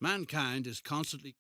Mankind is constantly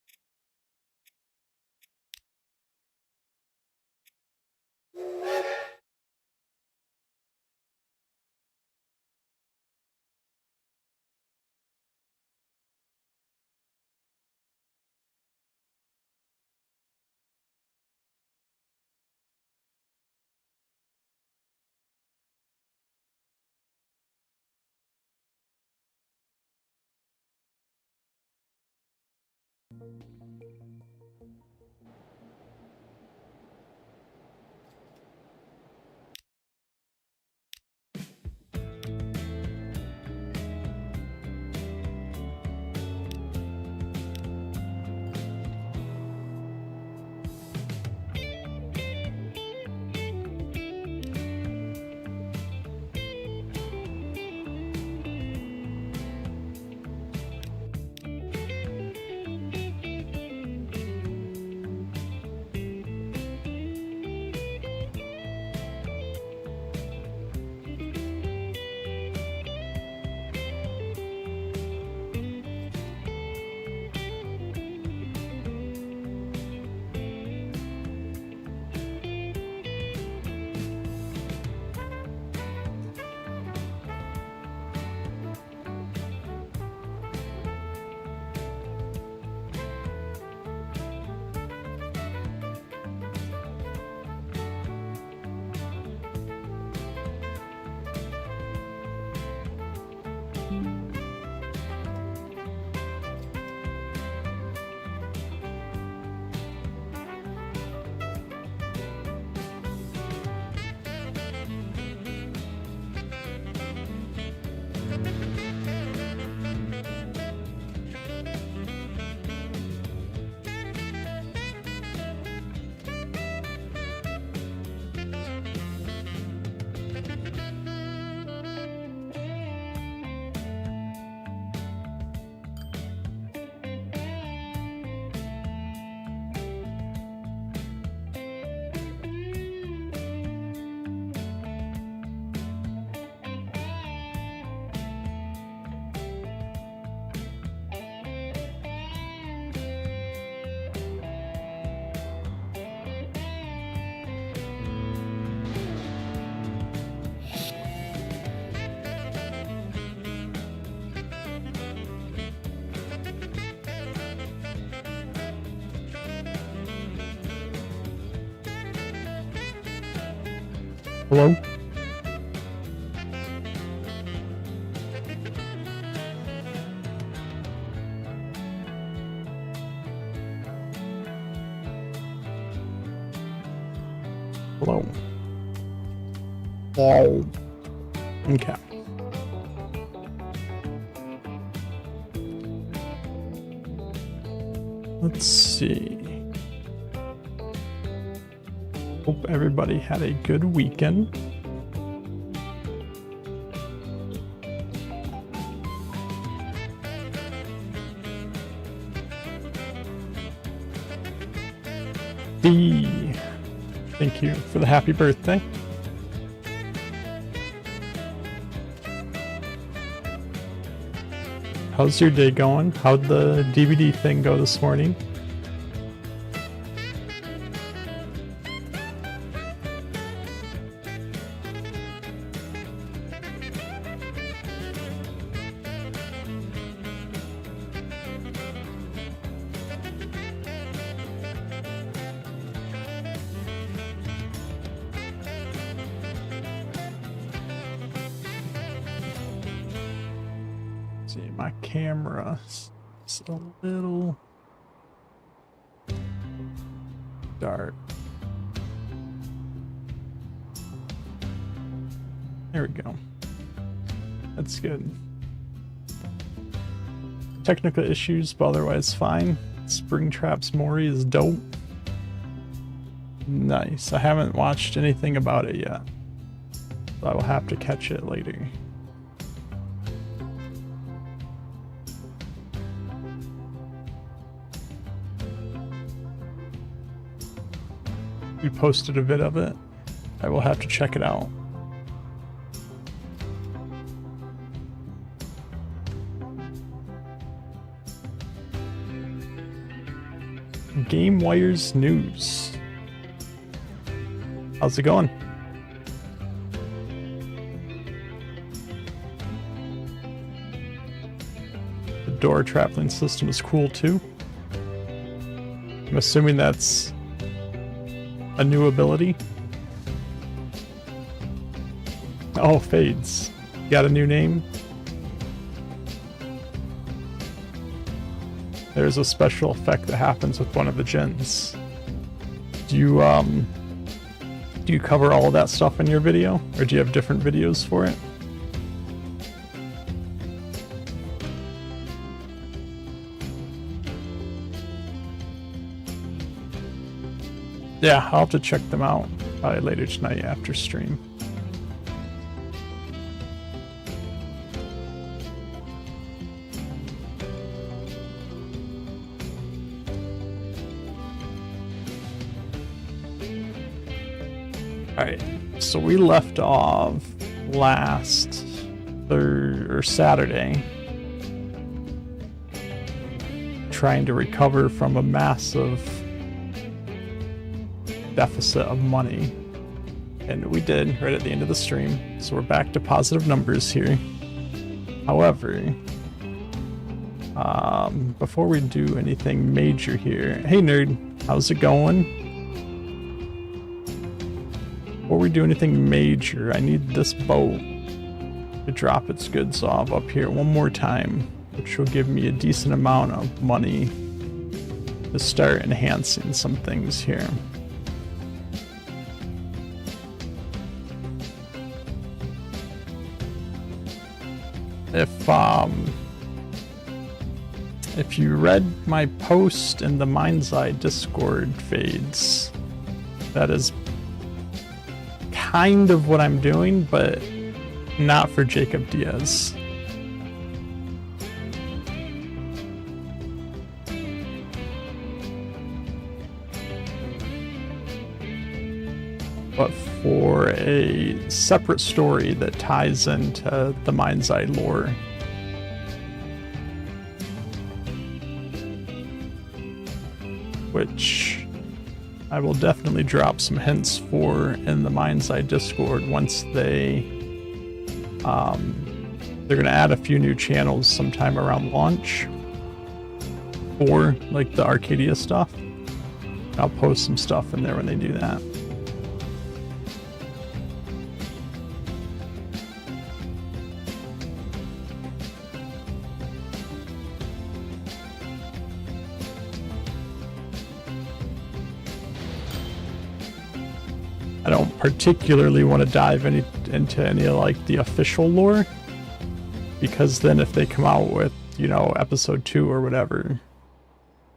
Hello? Hello? Hello? Okay. Let's see. Hope everybody had a good weekend. Thank you for the happy birthday. How's your day going? How'd the DVD thing go this morning? See, my camera is a little dark. There we go. That's good. Technical issues, but otherwise fine. Springtrap's Mori is dope. Nice. I haven't watched anything about it yet, so I will have to catch it later. We posted a bit of it. I will have to check it out. Game Wires News. How's it going? The door traveling system is cool too. I'm assuming that's a new ability. Oh, Fades. You got a new name? There's a special effect that happens with one of the gens. Do you cover all of that stuff in your video? Or do you have different videos for it? Yeah, I'll have to check them out probably later tonight after stream. Alright, so we left off last Saturday trying to recover from a massive deficit of money, and we did right at the end of the stream, so we're back to positive numbers here. However, before we do anything major here, hey nerd, how's it going? Before we do anything major, I need this boat to drop its goods off up here one more time, which will give me a decent amount of money to start enhancing some things here. If you read my post in the Mind's Eye Discord, Fades, that is kind of what I'm doing, but not for Jacob Diaz. But for a separate story that ties into the Mind's Eye lore. Which I will definitely drop some hints for in the Mind's Eye Discord once they're gonna add a few new channels sometime around launch for like the Arcadia stuff. I'll post some stuff in there when they do that. I don't particularly want to dive into any like the official lore, because then if they come out with, you know, episode 2 or whatever,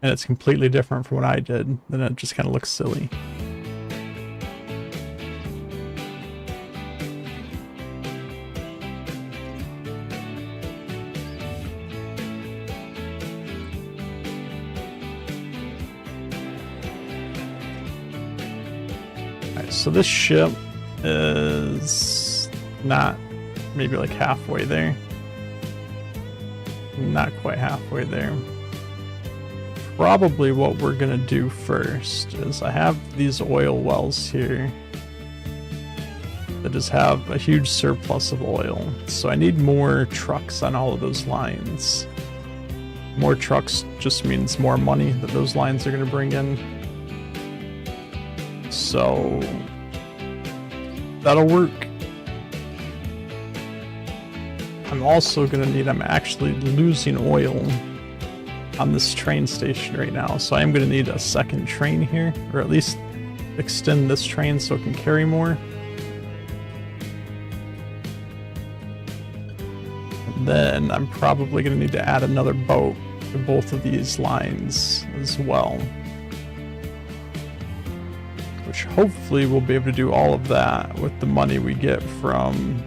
and it's completely different from what I did, then it just kind of looks silly. So this ship is not maybe like halfway there. Not quite halfway there. Probably what we're gonna do first is I have these oil wells here that just have a huge surplus of oil. So I need more trucks on all of those lines. More trucks just means more money that those lines are gonna bring in. So that'll work. I'm also gonna need, I'm actually losing oil on this train station right now, so I am gonna need a second train here, or at least extend this train so it can carry more. And then I'm probably gonna need to add another boat to both of these lines as well. Which hopefully we'll be able to do all of that with the money we get from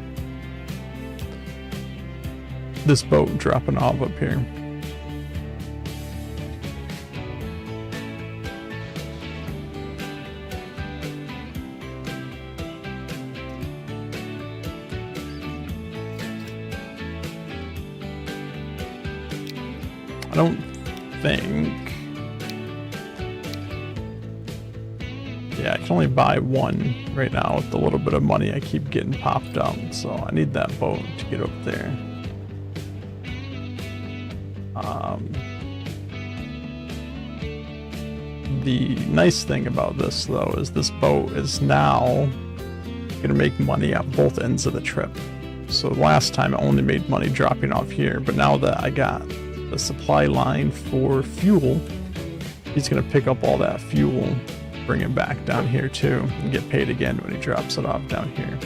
this boat dropping off up here. I don't think can only buy one right now with the little bit of money I keep getting popped up, so I need that boat to get up there. The nice thing about this, though, is this boat is now gonna make money at both ends of the trip. So last time I only made money dropping off here, but now that I got the supply line for fuel, he's gonna pick up all that fuel, bring it back down here too, and get paid again when he drops it off down here.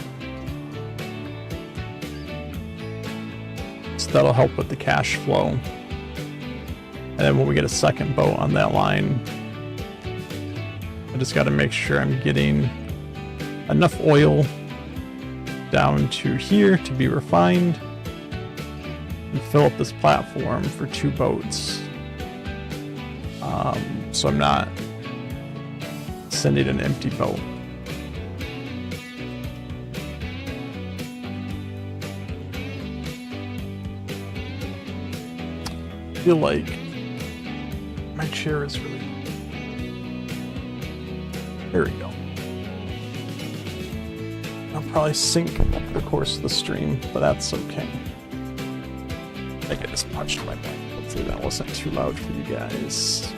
So that'll help with the cash flow. And then when we get a second boat on that line, I just got to make sure I'm getting enough oil down to here to be refined and fill up this platform for 2 boats. So I'm not sending an empty boat. I feel like my chair is really... There we go. I'll probably sink over the course of the stream, but that's okay. I think I just punched my mic. Hopefully that wasn't too loud for you guys.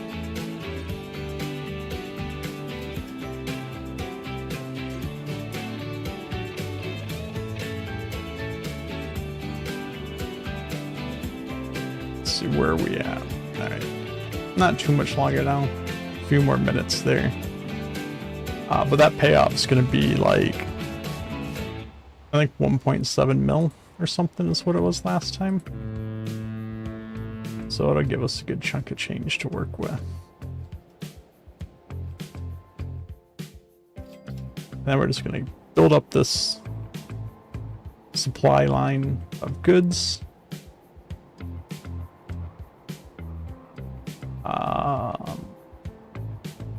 Let's see, where are we at? Alright. Not too much longer now. A few more minutes there. But that payoff is going to be like, I think 1.7 mil or something is what it was last time. So it'll give us a good chunk of change to work with. And then we're just going to build up this supply line of goods.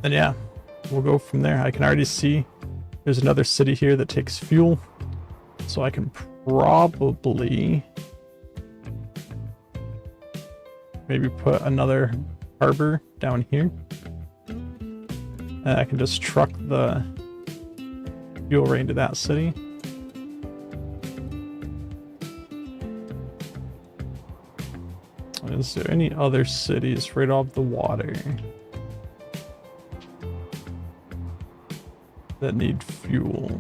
And yeah. We'll go from there. I can already see there's another city here that takes fuel, so I can probably maybe put another harbor down here, and I can just truck the fuel right into that city. Is there any other cities right off the water that need fuel?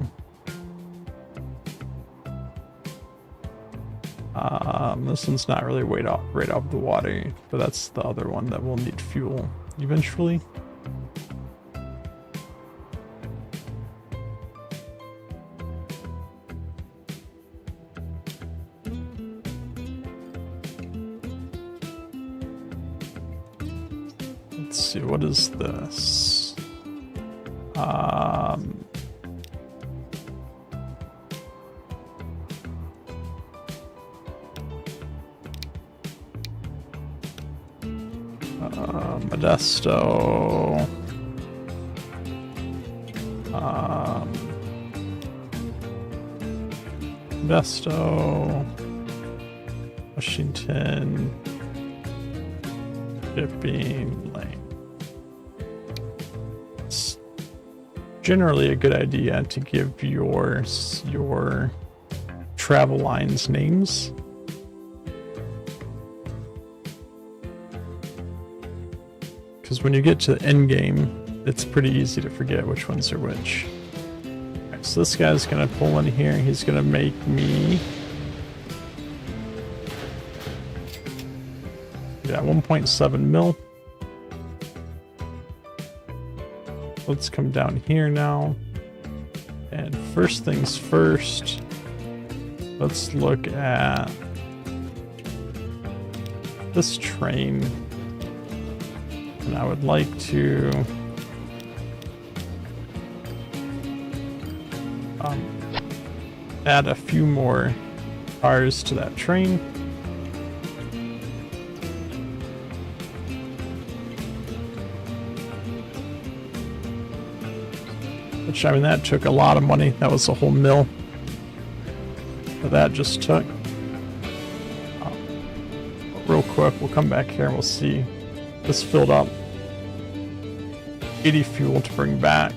This one's not really right off the water, but that's the other one that will need fuel eventually. Let's see, what is this? Modesto. Modesto. Washington. Shipping lane. It's generally a good idea to give your travel lines names. Because when you get to the end game, it's pretty easy to forget which ones are which. Alright, so this guy's gonna pull in here. He's gonna make me... Yeah, 1.7 mil. Let's come down here now. And first things first, let's look at this train. And I would like to add a few more cars to that train. Which, I mean, that took a lot of money. That was a whole mill that just took. Real quick, we'll come back here and we'll see. This filled up 80 fuel to bring back.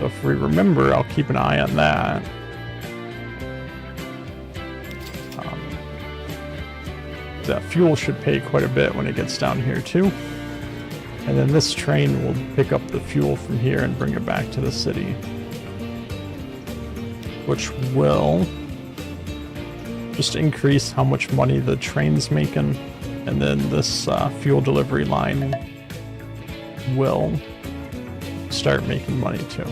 So if we remember, I'll keep an eye on that. That fuel should pay quite a bit when it gets down here too. And then this train will pick up the fuel from here and bring it back to the city. Which will just increase how much money the train's making. And then this fuel delivery line will start making money too.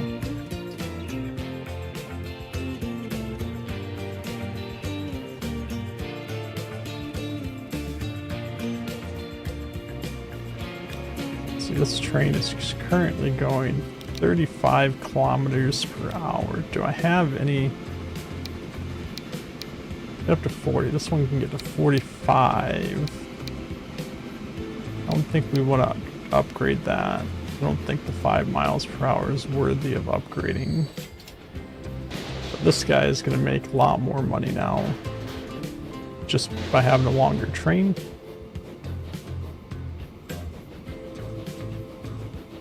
This train is currently going 35 kilometers per hour. Do I have any? Get up to 40. This one can get to 45. I don't think we want to upgrade that. I don't think the 5 miles per hour is worthy of upgrading. But this guy is going to make a lot more money now just by having a longer train.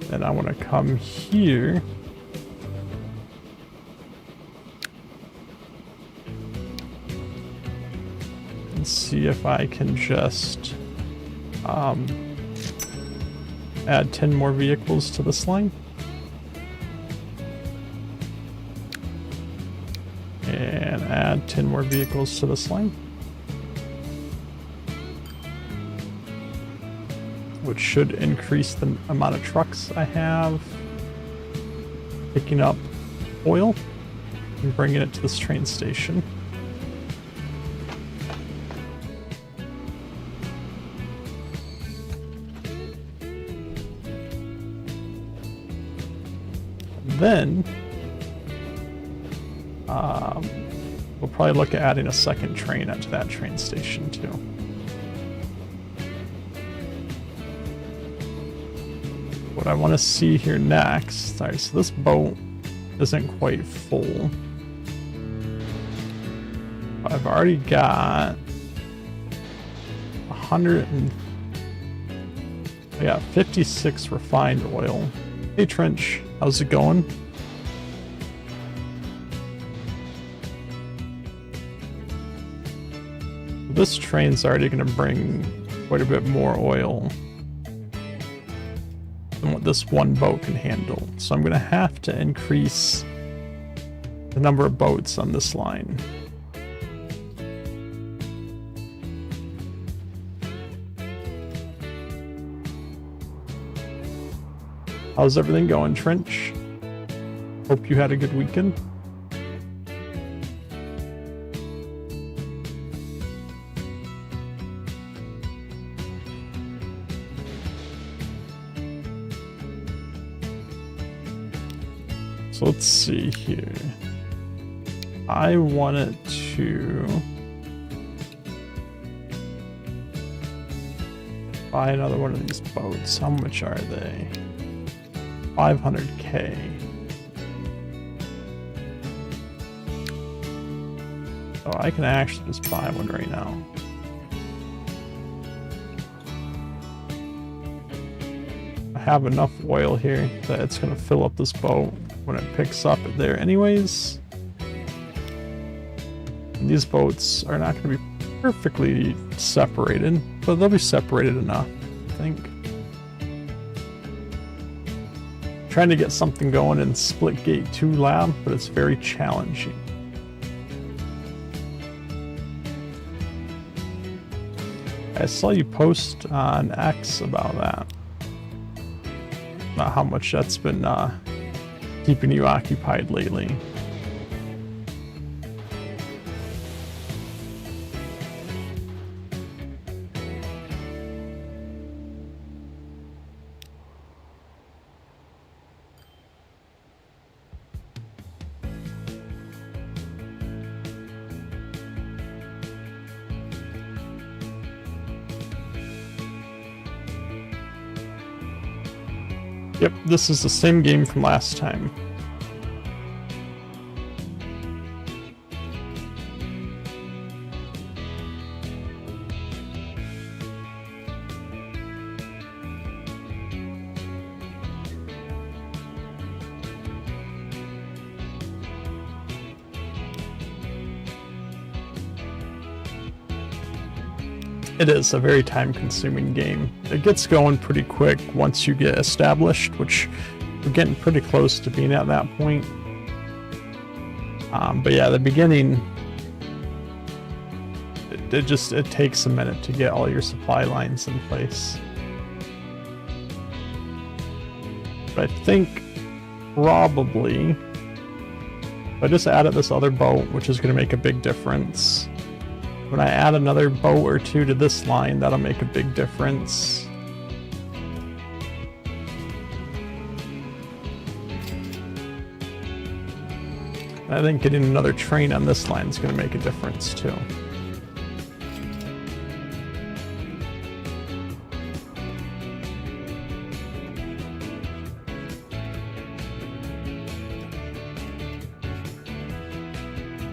And I want to come here. And see if I can just add 10 more vehicles to this line. And add 10 more vehicles to this line. Which should increase the amount of trucks I have picking up oil and bringing it to this train station. Then we'll probably look at adding a second train onto that train station too. What I want to see here next, alright, so this boat isn't quite full. I've already got 100 and I got 56 refined oil. Hey Trench, how's it going? This train's already going to bring quite a bit more oil than what this one boat can handle. So I'm going to have to increase the number of boats on this line. How's everything going, Trench? Hope you had a good weekend. So let's see here. I wanted to buy another one of these boats. How much are they? 500k. So I can actually just buy one right now. I have enough oil here that it's going to fill up this boat when it picks up there anyways. And these boats are not going to be perfectly separated, but they'll be separated enough, I think. Trying to get something going in Splitgate 2 lab, but it's very challenging. I saw you post on X about that. About how much that's been keeping you occupied lately. Yep, this is the same game from last time. It is a very time-consuming game. It gets going pretty quick once you get established, which we're getting pretty close to being at that point. But yeah, the beginning, it takes a minute to get all your supply lines in place. But I think probably if I just added this other boat, which is going to make a big difference. When I add another boat or two to this line, that'll make a big difference. I think getting another train on this line is going to make a difference too.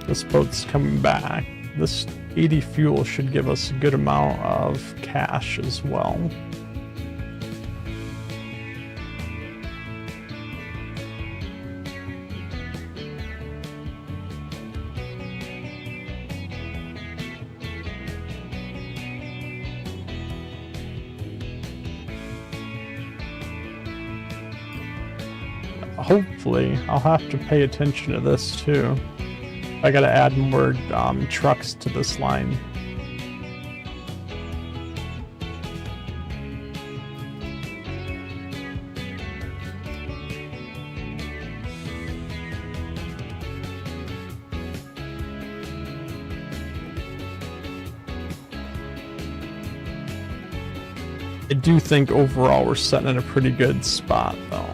This boat's coming back. This 80 fuel should give us a good amount of cash as well. Hopefully, I'll have to pay attention to this too. I gotta add more trucks to this line. I do think overall we're sitting in a pretty good spot though.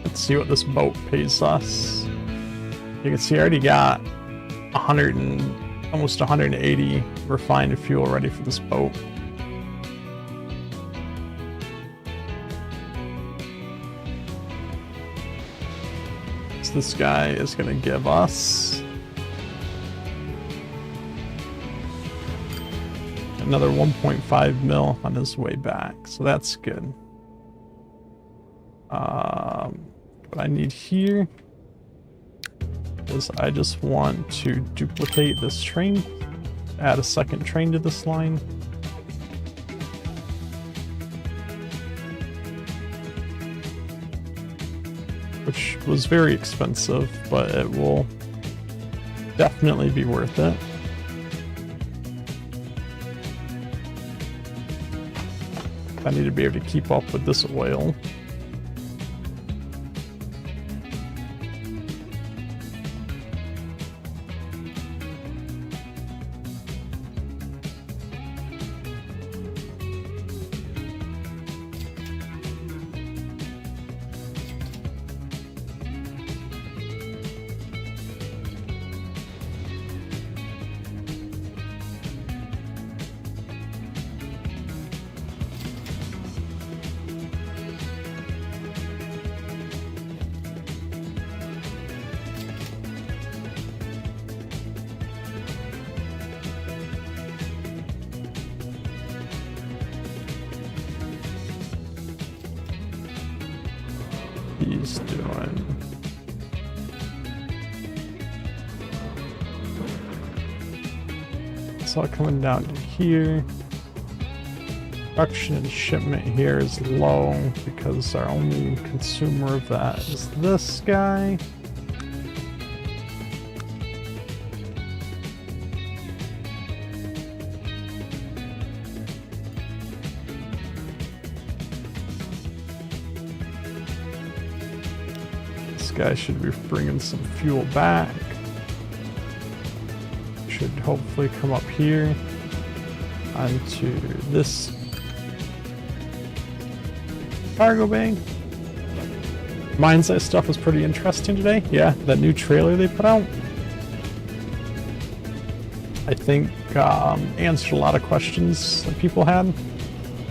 Let's see what this boat pays us. You can see I already got 100 and almost 180 refined fuel ready for this boat. So this guy is going to give us another 1.5 mil on his way back, so that's good. What I need here is I just want to duplicate this train, add a second train to this line. Which was very expensive, but it will definitely be worth it. I need to be able to keep up with this oil. He's doing it's all coming down to here. Production and shipment here is low because our only consumer of that is this guy. Guy should be bringing some fuel back. Should hopefully come up here onto this cargo bay. Mine size stuff was pretty interesting today. Yeah, that new trailer they put out, I think answered a lot of questions that people had.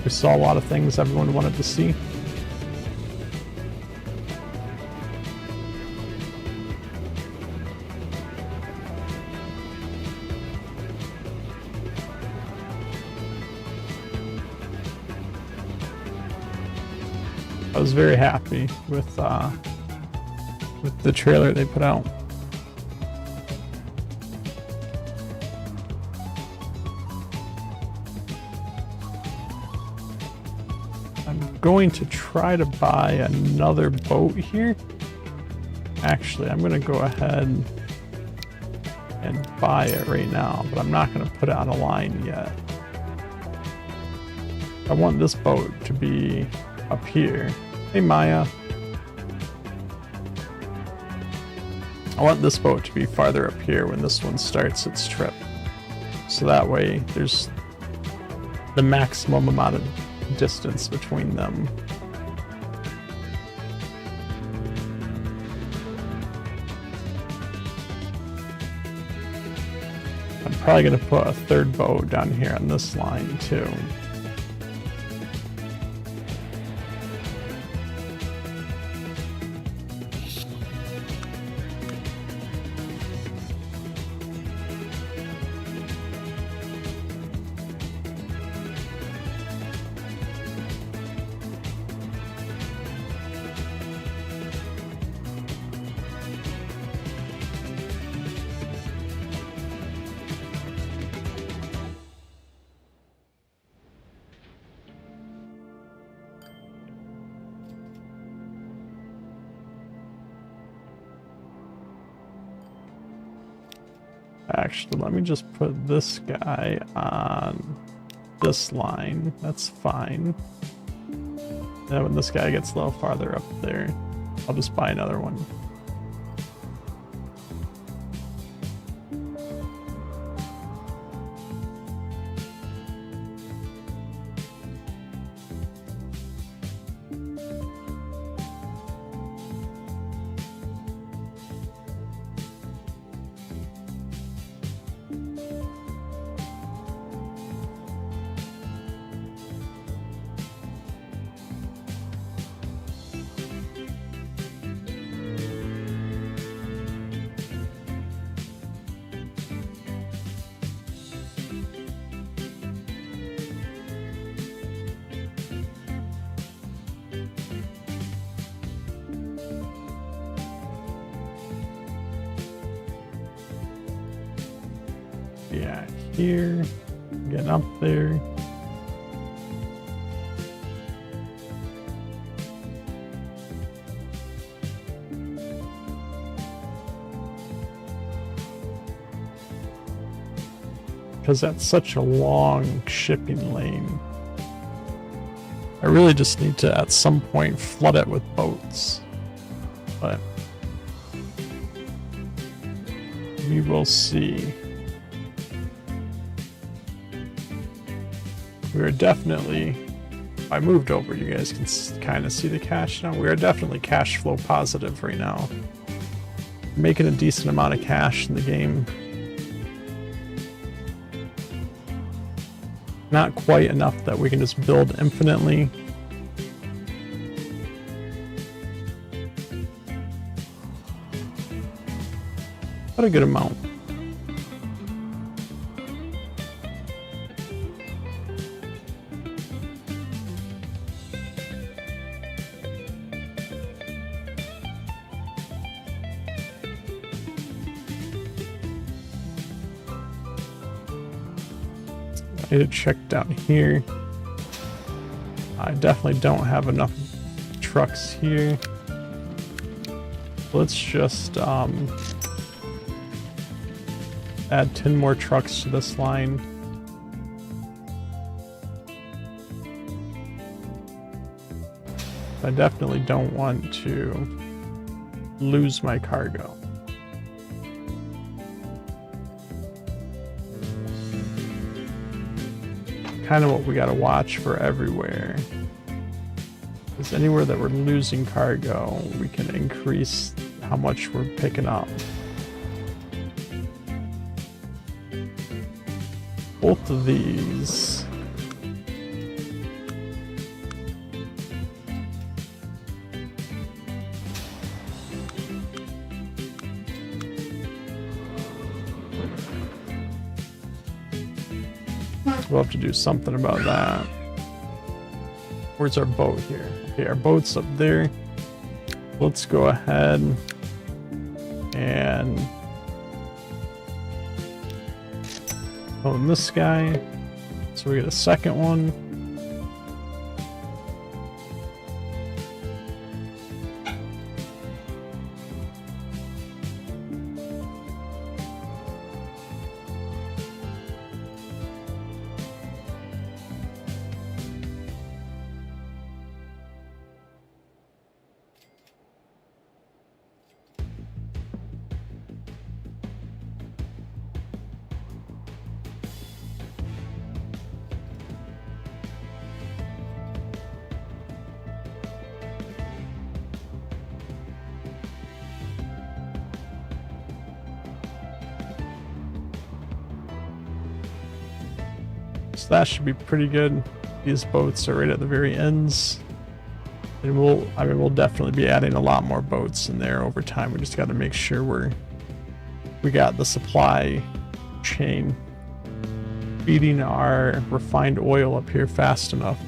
We saw a lot of things everyone wanted to see. I was very happy with the trailer they put out. I'm going to try to buy another boat here. Actually, I'm going to go ahead and buy it right now, but I'm not going to put it on a line yet. I want this boat to be up here. Hey Maya. I want this boat to be farther up here when this one starts its trip. So that way there's the maximum amount of distance between them. I'm probably going to put a third boat down here on this line too. Actually, let me just put this guy on this line. That's fine. Then when this guy gets a little farther up there, I'll just buy another one. Yeah, here, getting up there. Because that's such a long shipping lane. I really just need to, at some point, flood it with boats. But we will see. We are definitely, I moved over, you guys can kind of see the cash now. We are definitely cash flow positive right now. Making a decent amount of cash in the game. Not quite enough that we can just build infinitely. But a good amount. I need to check down here. I definitely don't have enough trucks here. Let's just add 10 more trucks to this line. I definitely don't want to lose my cargo. Kind of what we got to watch for everywhere. Because anywhere that we're losing cargo, we can increase how much we're picking up. Both of these we'll have to do something about that. Where's our boat here? Okay, our boat's up there. Let's go ahead and own this guy. So we get a second one. So that should be pretty good. These boats are right at the very ends. And we'll definitely be adding a lot more boats in there over time. We just got to make sure we got the supply chain feeding our refined oil up here fast enough.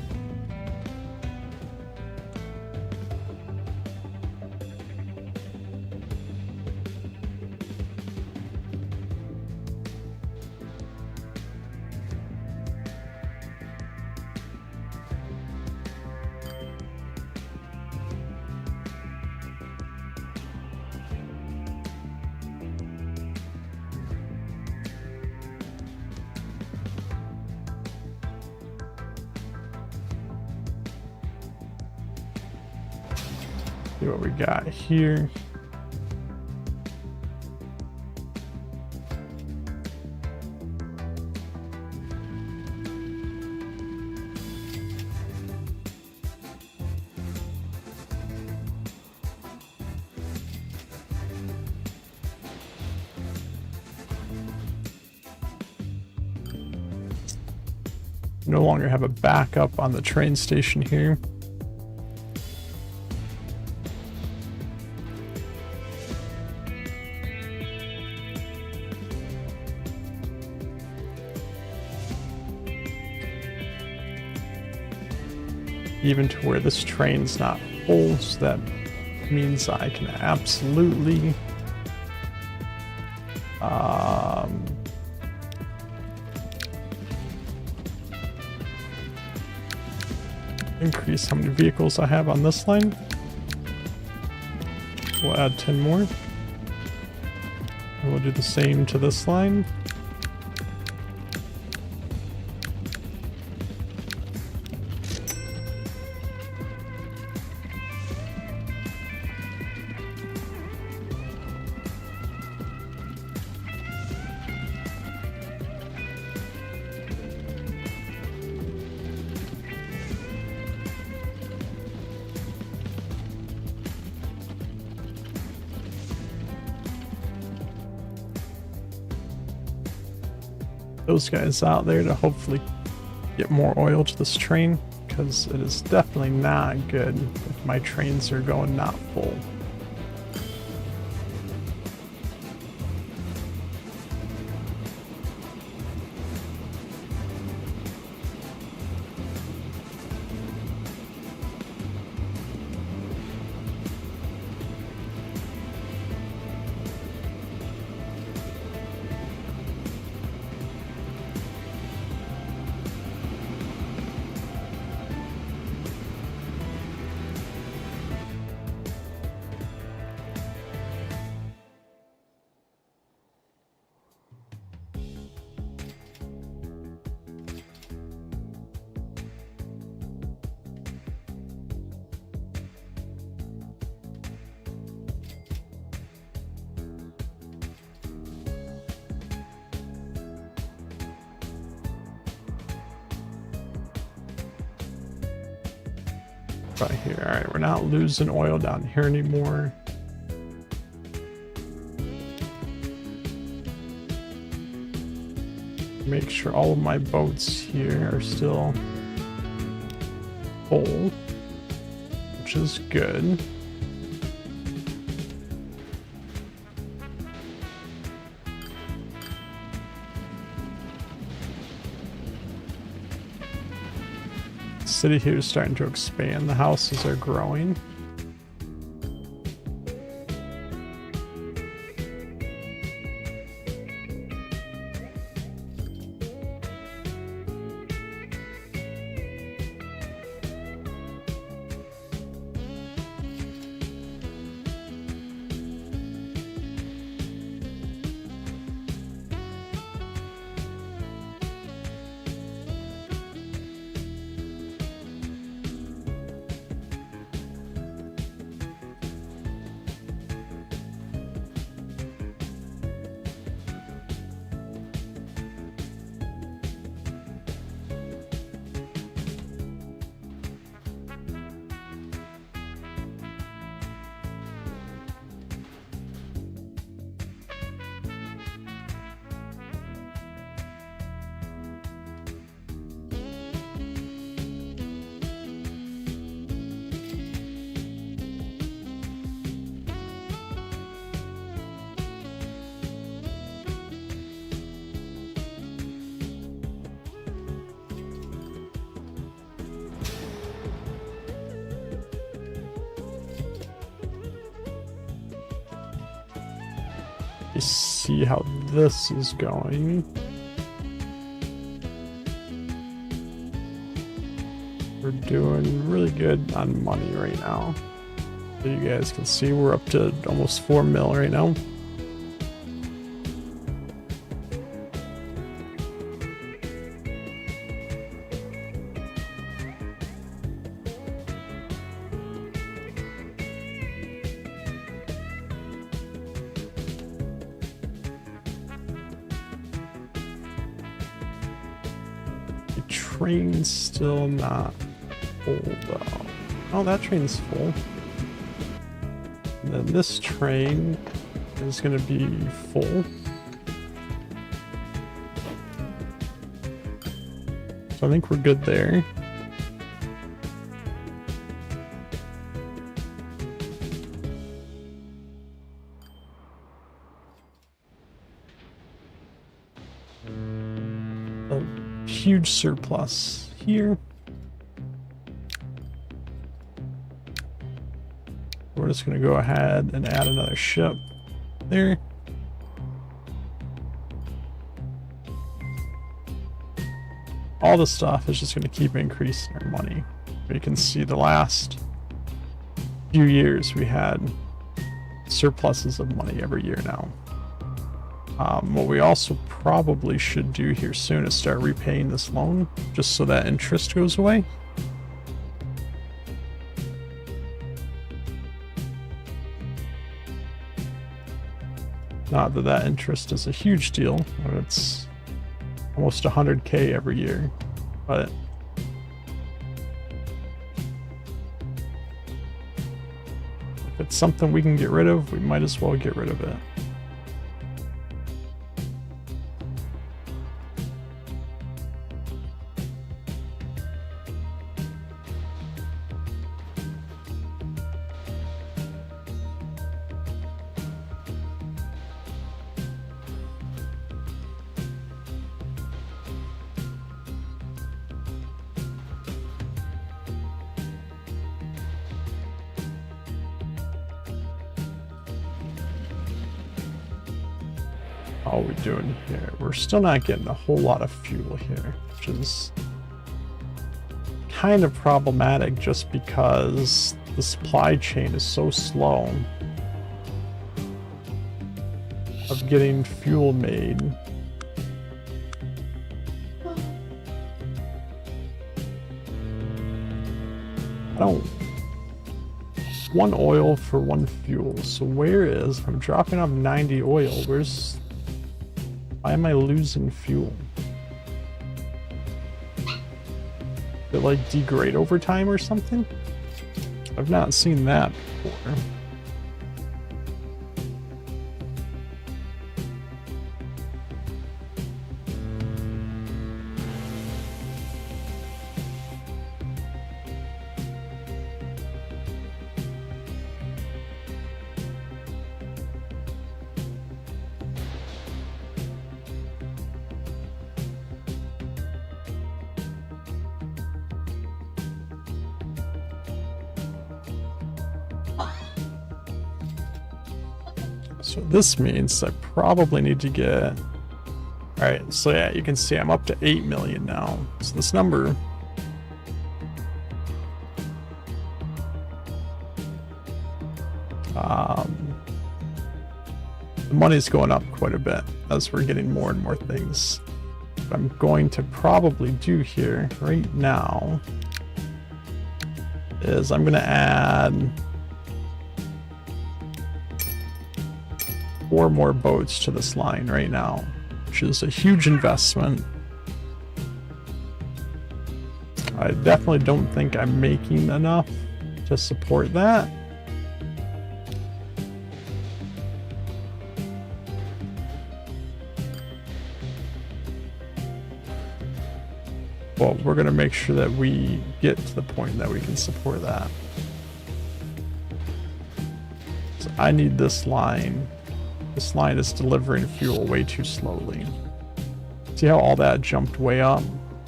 See what we got here. No longer have a backup on the train station here. Even to where this train's not full, so that means I can absolutely increase how many vehicles I have on this line. We'll add 10 more. And we'll do the same to this line. Those guys out there to hopefully get more oil to this train, because it is definitely not good if my trains are going not full. Right here. All right, we're not losing oil down here anymore. Make sure all of my boats here are still full, which is good. city here is starting to expand. The houses are growing. You see how this is going. We're doing really good on money right now. So you guys can see we're up to almost 4 mil right now. Train's still not full though. Oh, that train's full. And then this train is going to be full. So I think we're good there. Huge surplus here. We're just going to go ahead and add another ship there. All the stuff is just going to keep increasing our money. You can see the last few years we had surpluses of money every year now. What we also probably should do here soon is start repaying this loan, just so that interest goes away. Not that that interest is a huge deal, it's almost 100K every year, but if it's something we can get rid of, we might as well get rid of it. How are we doing here? We're still not getting a whole lot of fuel here, which is kind of problematic just because the supply chain is so slow of getting fuel made. I don't... 1 oil for 1 fuel, so where is... I'm dropping off 90 oil, where's... Why am I losing fuel? Did it like degrade over time or something? I've not seen that before. So this means I probably need to get... Alright, so yeah, you can see I'm up to 8 million now. So this number... the money's going up quite a bit as we're getting more and more things. What I'm going to probably do here right now is I'm going to add 4 more boats to this line right now, which is a huge investment. I definitely don't think I'm making enough to support that. Well, we're going to make sure that we get to the point that we can support that. So I need this line. This line is delivering fuel way too slowly. See how all that jumped way up?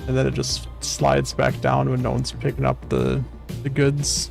And then it just slides back down when no one's picking up the goods.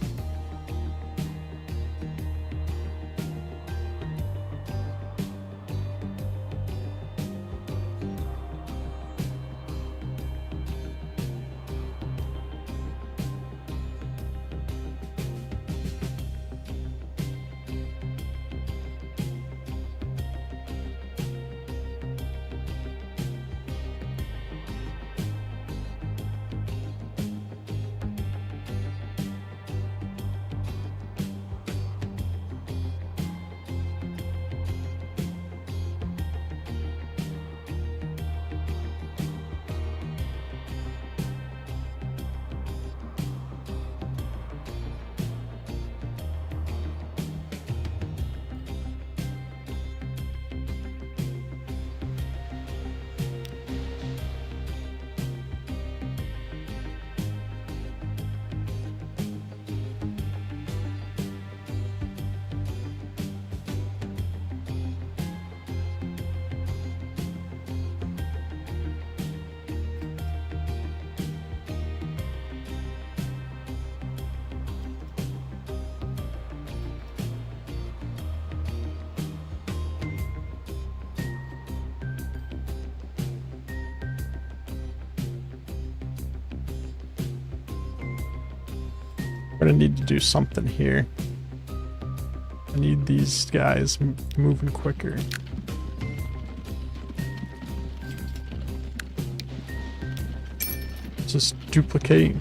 We're gonna need to do something here. I need these guys moving quicker. Just duplicate.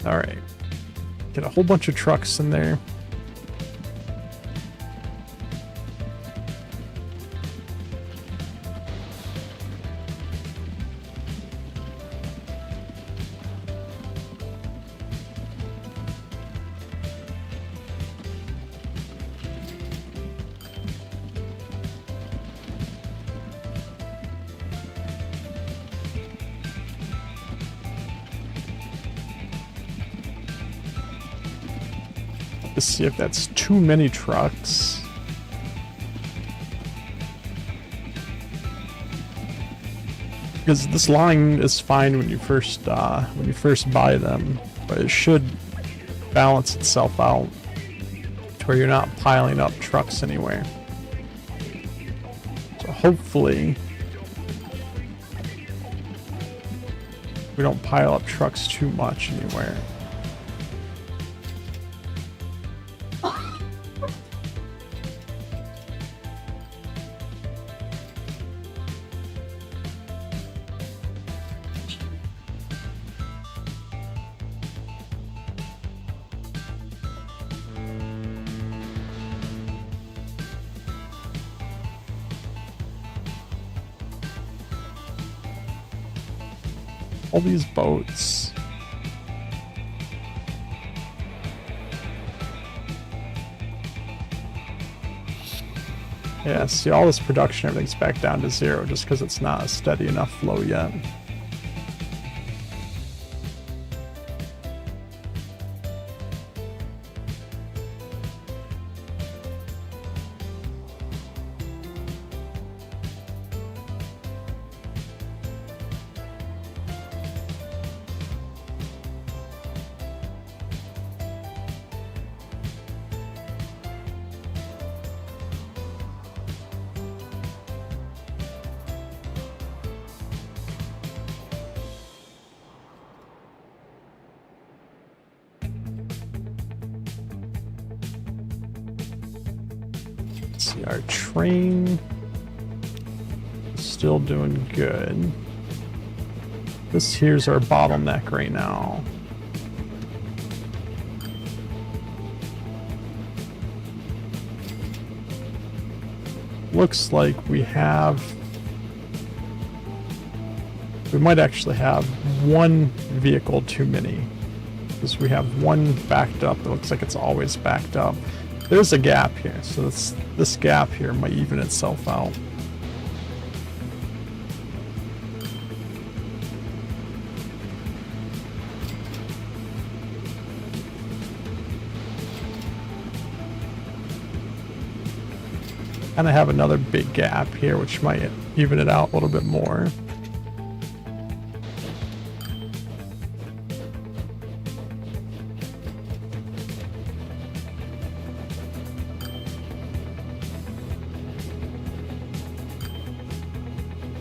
All right, get a whole bunch of trucks in there. Let's see if that's too many trucks. Because this line is fine when you first buy them, but it should balance itself out to where you're not piling up trucks anywhere. So hopefully we don't pile up trucks too much anywhere. All these boats. Yeah, see, all this production, everything's back down to 0 just because it's not a steady enough flow yet. See, our train is still doing good. This here's our bottleneck right now. Looks like we might actually have one vehicle too many, because we have one backed up. It looks like it's always backed up. There's a gap here, so this gap here might even itself out. And I have another big gap here, which might even it out a little bit more.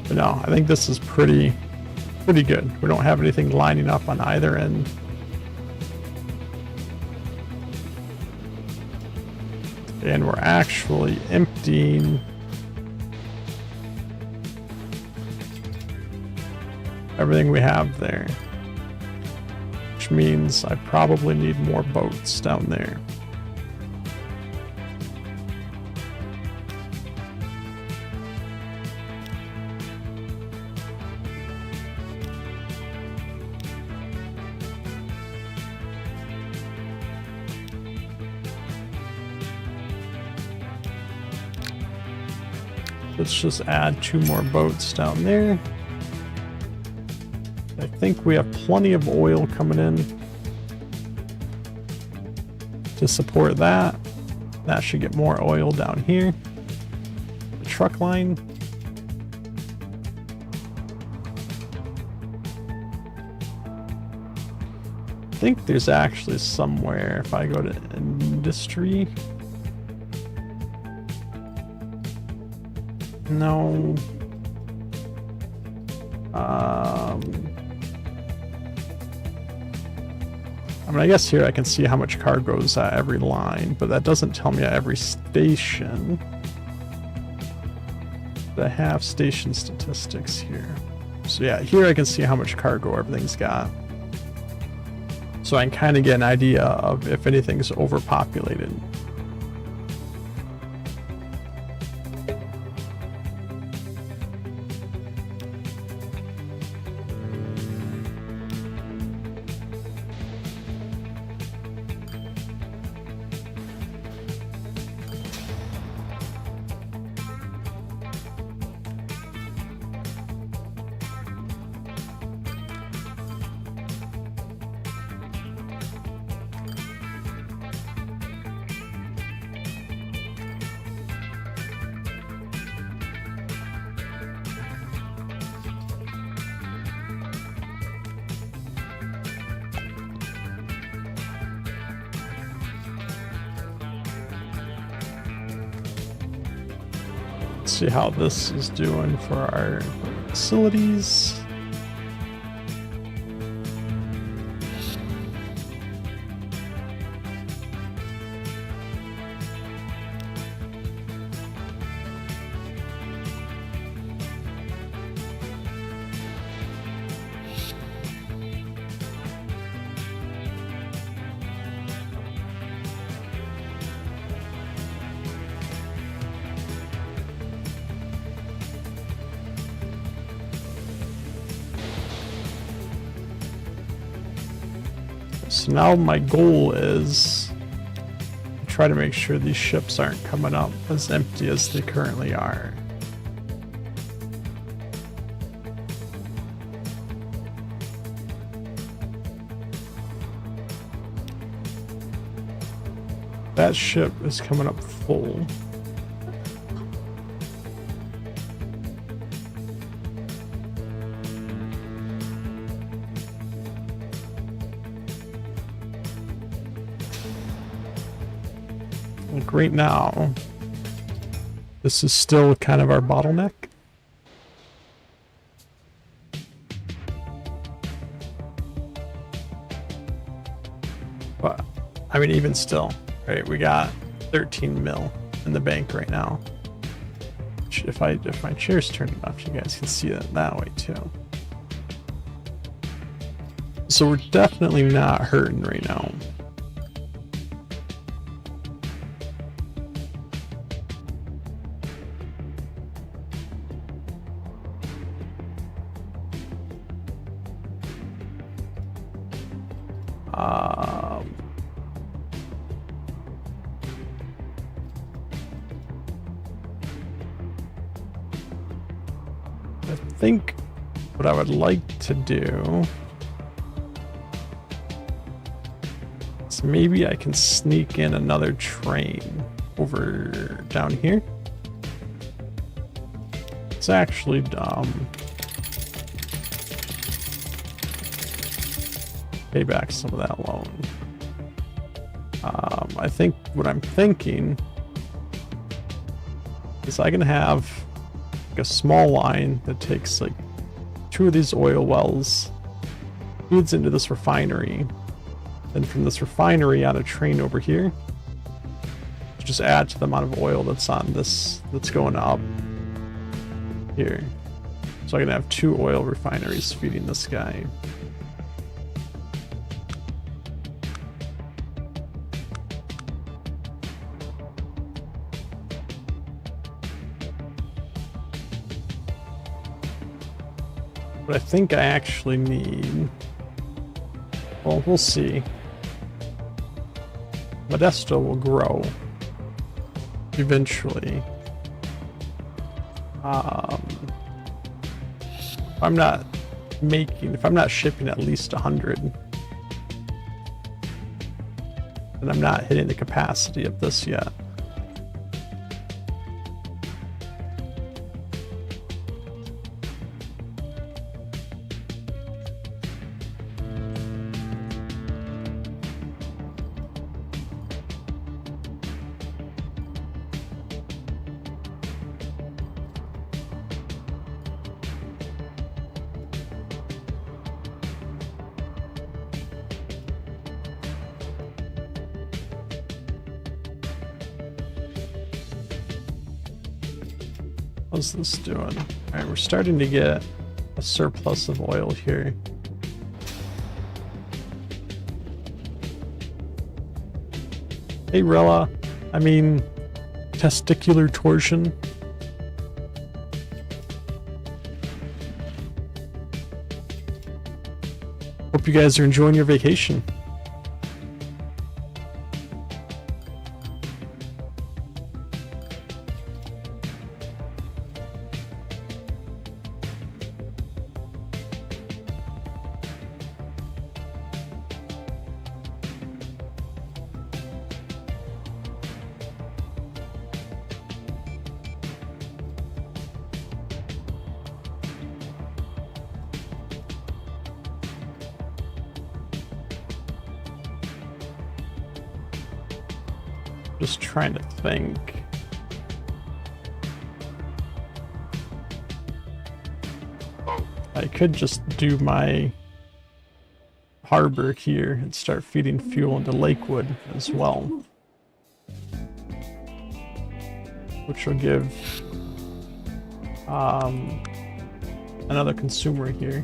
But no, I think this is pretty good. We don't have anything lining up on either end. And we're actually emptying everything we have there, which means I probably need more boats down there. Let's just add 2 more boats down there. I think we have plenty of oil coming in to support that. That should get more oil down here. The truck line. I think there's actually somewhere, if I go to industry. No. I mean, I guess here I can see how much cargo is at every line, but that doesn't tell me at every station. I have station statistics here. So yeah, here I can see how much cargo everything's got. So I can kind of get an idea of if anything's overpopulated. See how this is doing for our facilities. So now my goal is to try to make sure these ships aren't coming up as empty as they currently are. That ship is coming up full. Like right now, this is still kind of our bottleneck. But I mean, even still. Right, we got 13 mil in the bank right now. If my chair's turned enough, you guys can see it that way too. So we're definitely not hurting right now. I think what I would like to do is maybe I can sneak in another train over down here. It's actually pay back some of that loan. I think what I'm thinking is I can have like a small line that takes like 2 of these oil wells, feeds into this refinery, then from this refinery on a train over here, just add to the amount of oil that's on this, that's going up here. So I can have 2 oil refineries feeding this guy. But I think I actually need, well, we'll see. Modesto will grow eventually. If I'm not shipping at least 100, then I'm not hitting the capacity of this yet. How's this doing? Alright, we're starting to get a surplus of oil here. Hey Rella, I mean testicular torsion. Hope you guys are enjoying your vacation. Just trying to think. I could just do my harbor here and start feeding fuel into Lakewood as well, which will give another consumer here.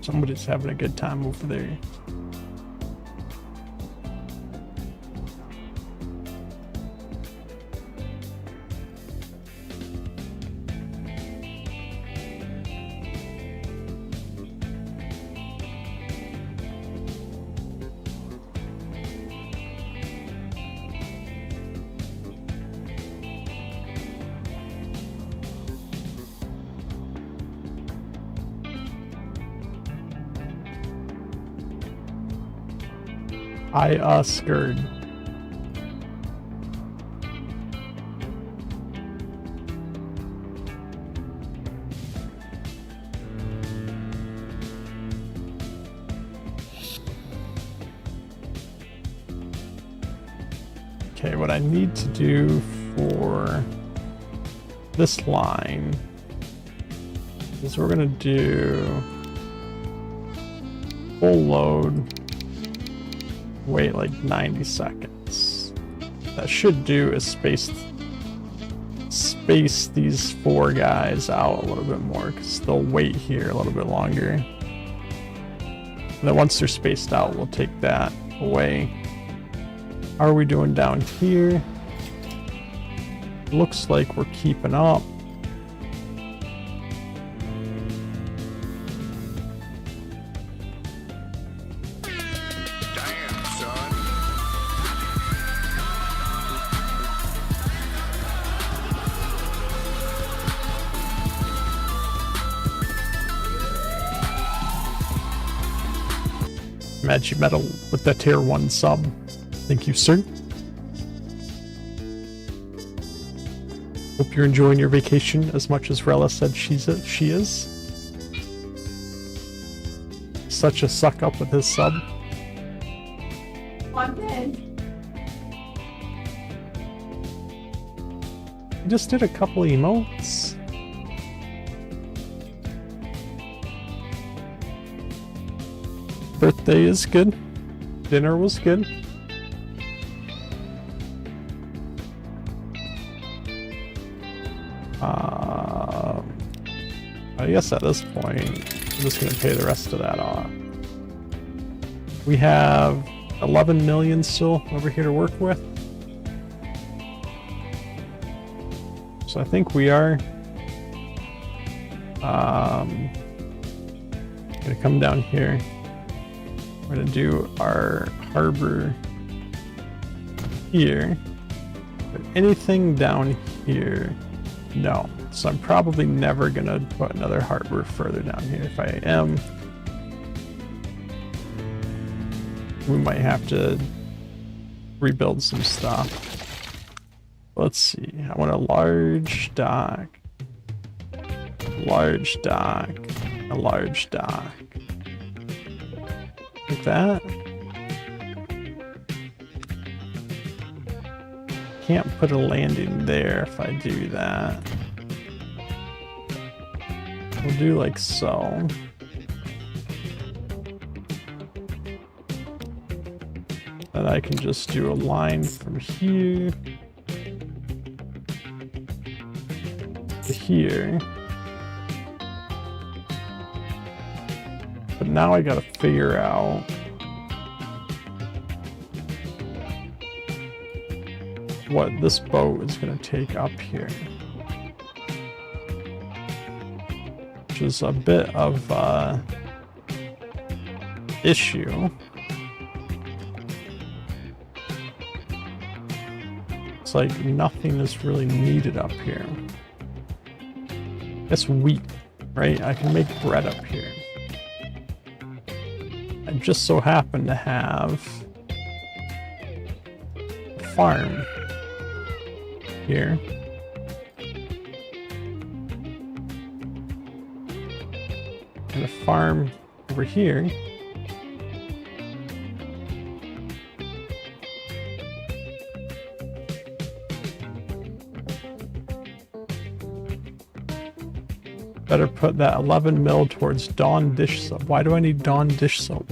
Somebody's having a good time over there. Scared. Okay, what I need to do for this line is we're gonna do full load, wait like 90 seconds. That should do is space these 4 guys out a little bit more because they'll wait here a little bit longer. And then once they're spaced out, we'll take that away. How are we doing down here? Looks like we're keeping up. Damn, son. Magic Metal with the tier 1 sub. Thank you, sir. Hope you're enjoying your vacation as much as Rella said she is. Such a suck up with his sub. One day. He just did a couple emotes. Birthday is good. Dinner was good. I guess at this point, I'm just going to pay the rest of that off. We have 11 million still over here to work with. So I think we are going to come down here. We're going to do our harbor here. But anything down here, no. So I'm probably never going to put another harbor further down here. If I am, we might have to rebuild some stuff. Let's see. I want a large dock, a large dock, a large dock. Like that. Can't put a landing there if I do that. We'll do like so. And I can just do a line from here to here. But now I gotta figure out what this boat is gonna take up here. Which is a bit of a issue. It's like nothing is really needed up here. It's wheat, right? I can make bread up here. I just so happen to have a farm here. And a farm over here. Better put that 11 mil towards Dawn dish soap. Why do I need Dawn dish soap?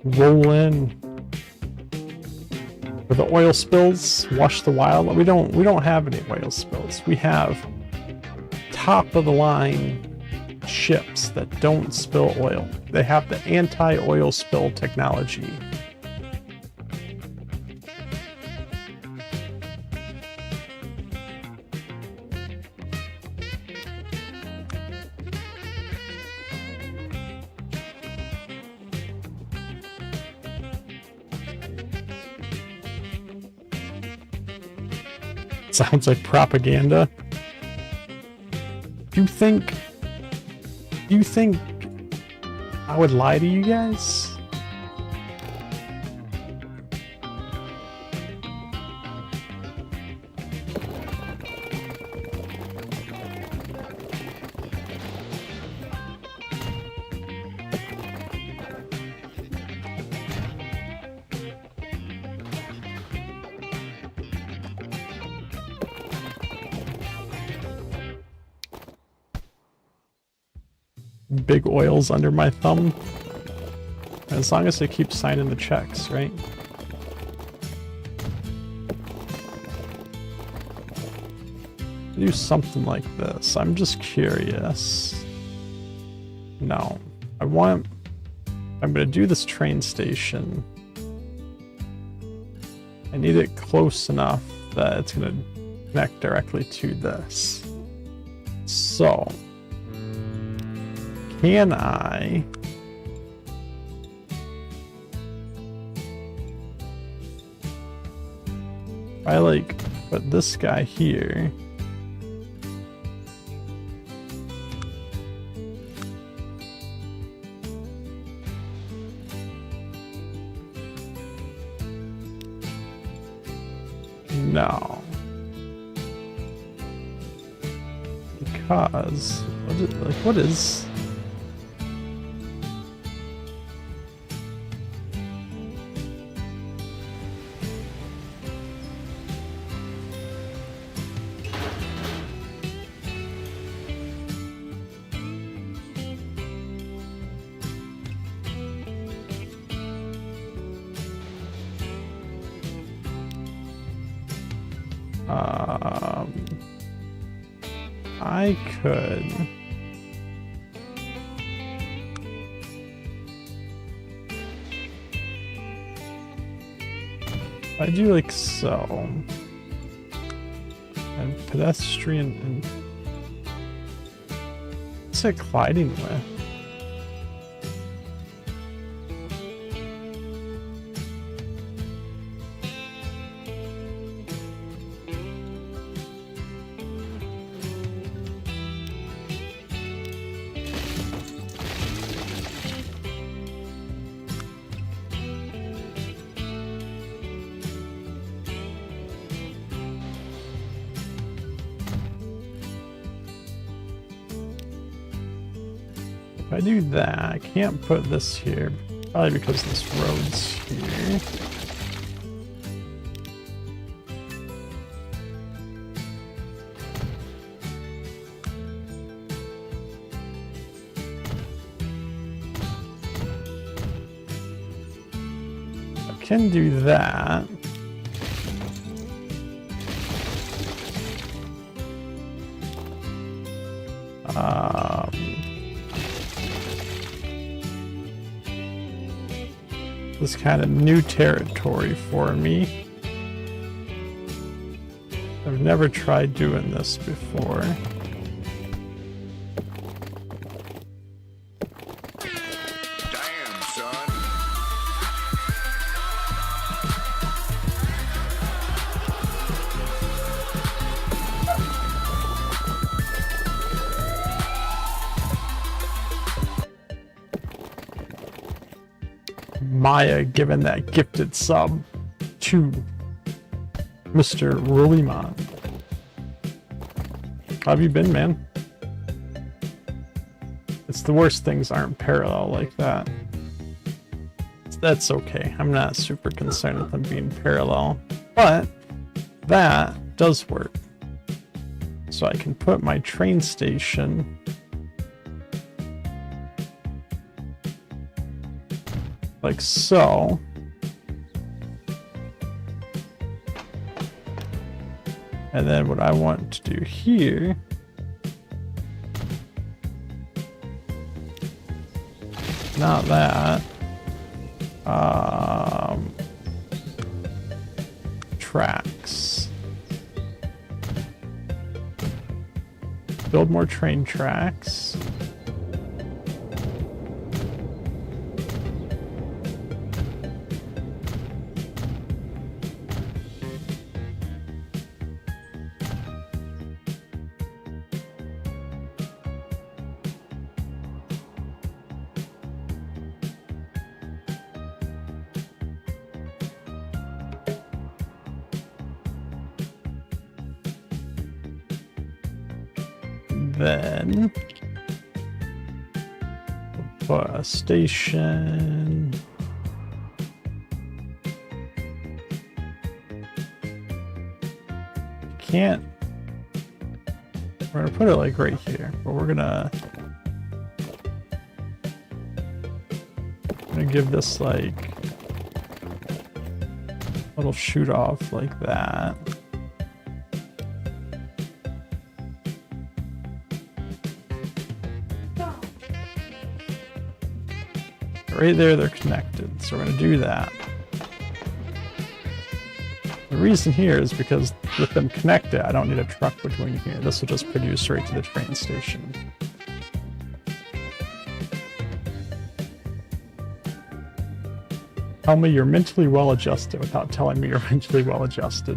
Roll in for the oil spills. Wash the wild. We don't have any oil spills. We have top of the line ships that don't spill oil. They have the anti-oil spill technology. Sounds like propaganda. Do you think I would lie to you guys? Big oils under my thumb. As long as I keep signing the checks, right? Do something like this. I'm just curious. No. I'm gonna do this train station. I need it close enough that it's gonna connect directly to this. So can I like put this guy here? No. Because what is I could I do like so, and pedestrian, and what's it colliding with? If I do that, I can't put this here, probably because this road's here. I can do that. This kind of new territory for me. I've never tried doing this before. Damn, son. Maya giving that gifted sub to Mr. Ruliman. How have you been, man? It's the worst things aren't parallel like that. That's okay. I'm not super concerned with them being parallel, but that does work. So I can put my train station like so. And then what I want to do here not that. Tracks. Build more train tracks. then we'll put a station. Can't. We're gonna put it like right here, but we're gonna give this like little shoot off like that. Right there, they're connected, so we're gonna do that. The reason here is because with them connected, I don't need a truck between here. This will just produce right to the train station. Tell me you're mentally well adjusted without telling me you're mentally well adjusted.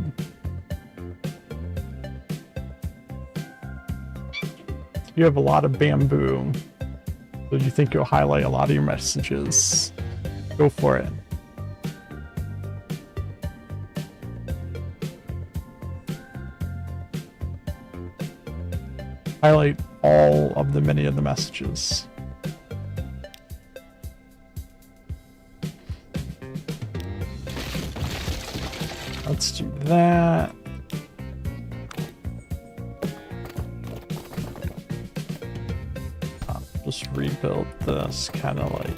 You have a lot of bamboo, so you think you'll highlight a lot of your messages. Go for it. Highlight all of the many of the messages. Let's do that. Just rebuild this kind of like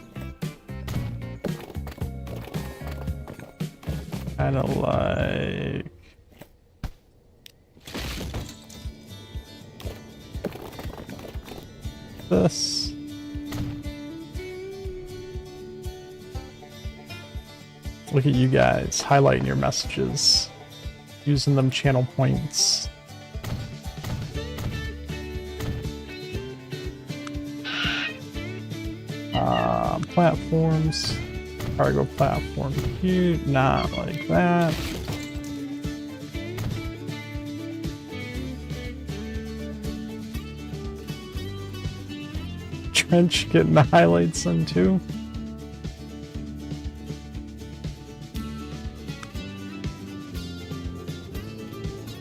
this. Look at you guys highlighting your messages, using them channel points. Platforms, cargo platform here, not like that. Trench getting the highlights in too.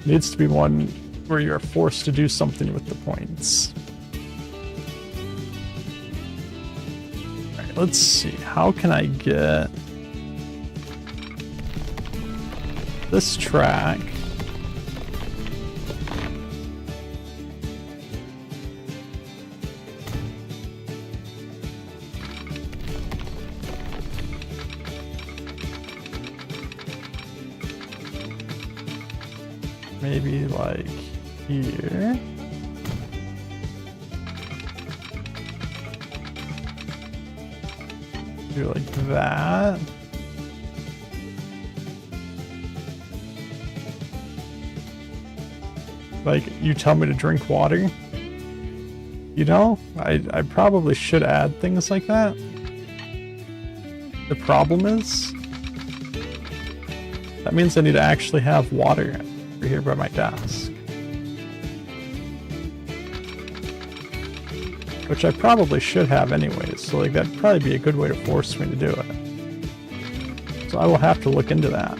Needs to be one where you're forced to do something with the points. Alright, let's see. How can I get this track maybe like here? Do like that. Like, you tell me to drink water? You know, I probably should add things like that. The problem is, that means I need to actually have water over here by my desk. Which I probably should have anyways, so like that'd probably be a good way to force me to do it. So I will have to look into that.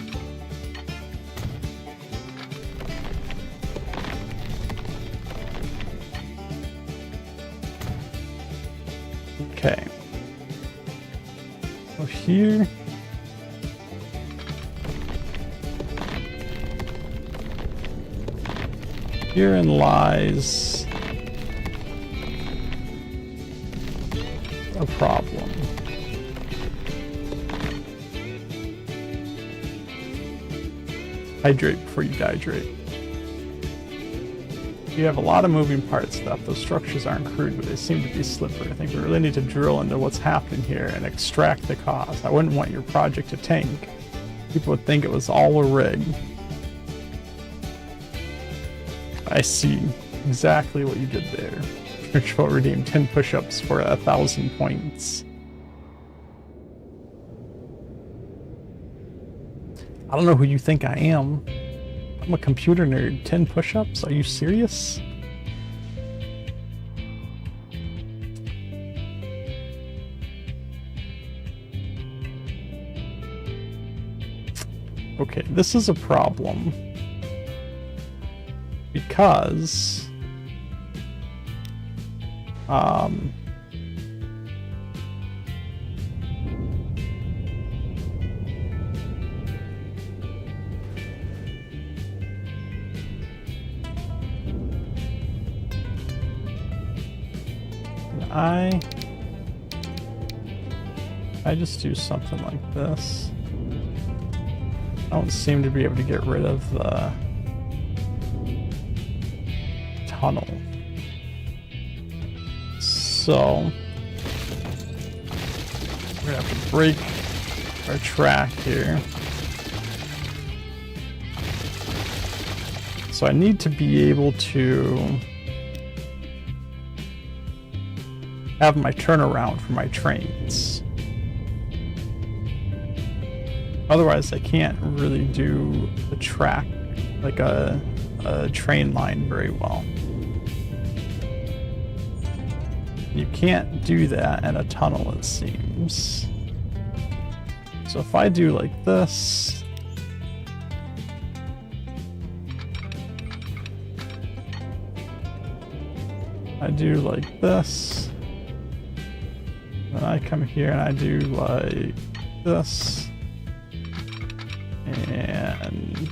Okay. So here. Herein lies a problem. Hydrate before you dihydrate. You have a lot of moving parts stuff. Those structures aren't crude, but they seem to be slippery. I think we really need to drill into what's happening here and extract the cause. I wouldn't want your project to tank. People would think it was all a rig. I see exactly what you did there. Which will redeem 10 push-ups for 1,000 points. I don't know who you think I am. I'm a computer nerd. 10 push-ups? Are you serious? Okay, this is a problem. Because Um, I just do something like this. I don't seem to be able to get rid of the tunnel. So we're gonna have to break our track here. So I need to be able to have my turnaround for my trains. Otherwise, I can't really do a track, like a train line very well. You can't do that in a tunnel, it seems. So if I do like this, I do like this, and I come here and I do like this, and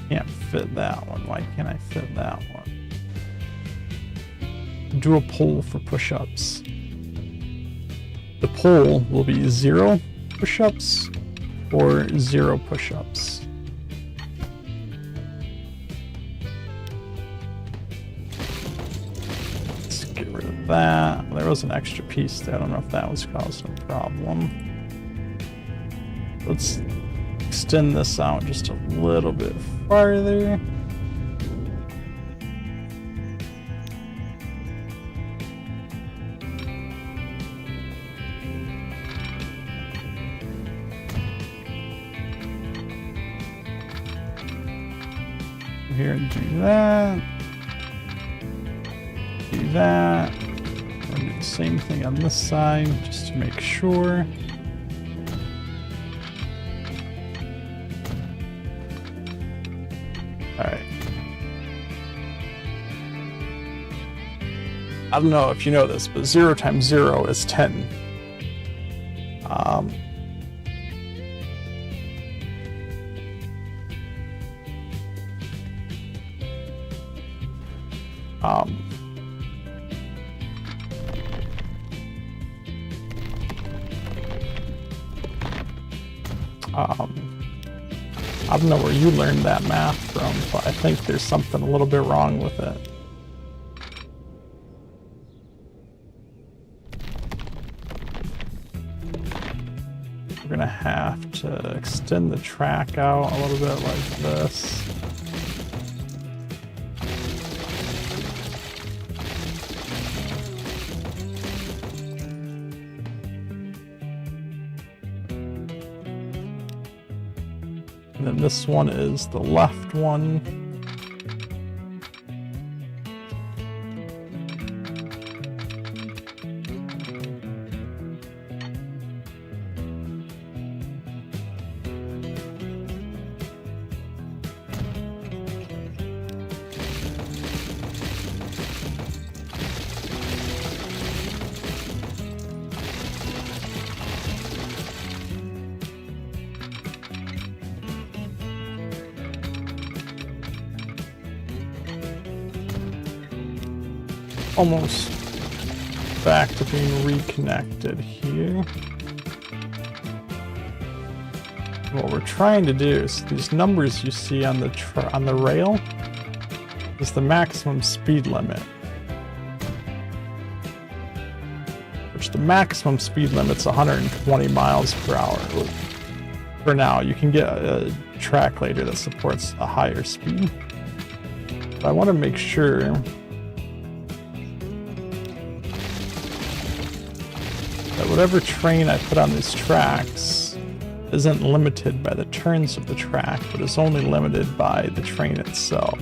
can't fit that one. Why can't I fit that one? Do a poll for push-ups. The poll will be 0 push-ups or 0 push-ups. Let's get rid of that. There was an extra piece there. I don't know if that was causing a problem. Let's extend this out just a little bit farther. Here and do that. Do that. I'll do the same thing on this side just to make sure. Alright. I don't know if you know this, but 0 times 0 is 10. I don't know where you learned that math from, but I think there's something a little bit wrong with it. We're gonna have to extend the track out a little bit like this. And then this one is the left one. Almost back to being reconnected here. What we're trying to do is these numbers you see on the rail is the maximum speed limit, which the maximum speed limit's 120 miles per hour. For now, you can get a track later that supports a higher speed. But I want to make sure that whatever train I put on these tracks isn't limited by the turns of the track, but is only limited by the train itself.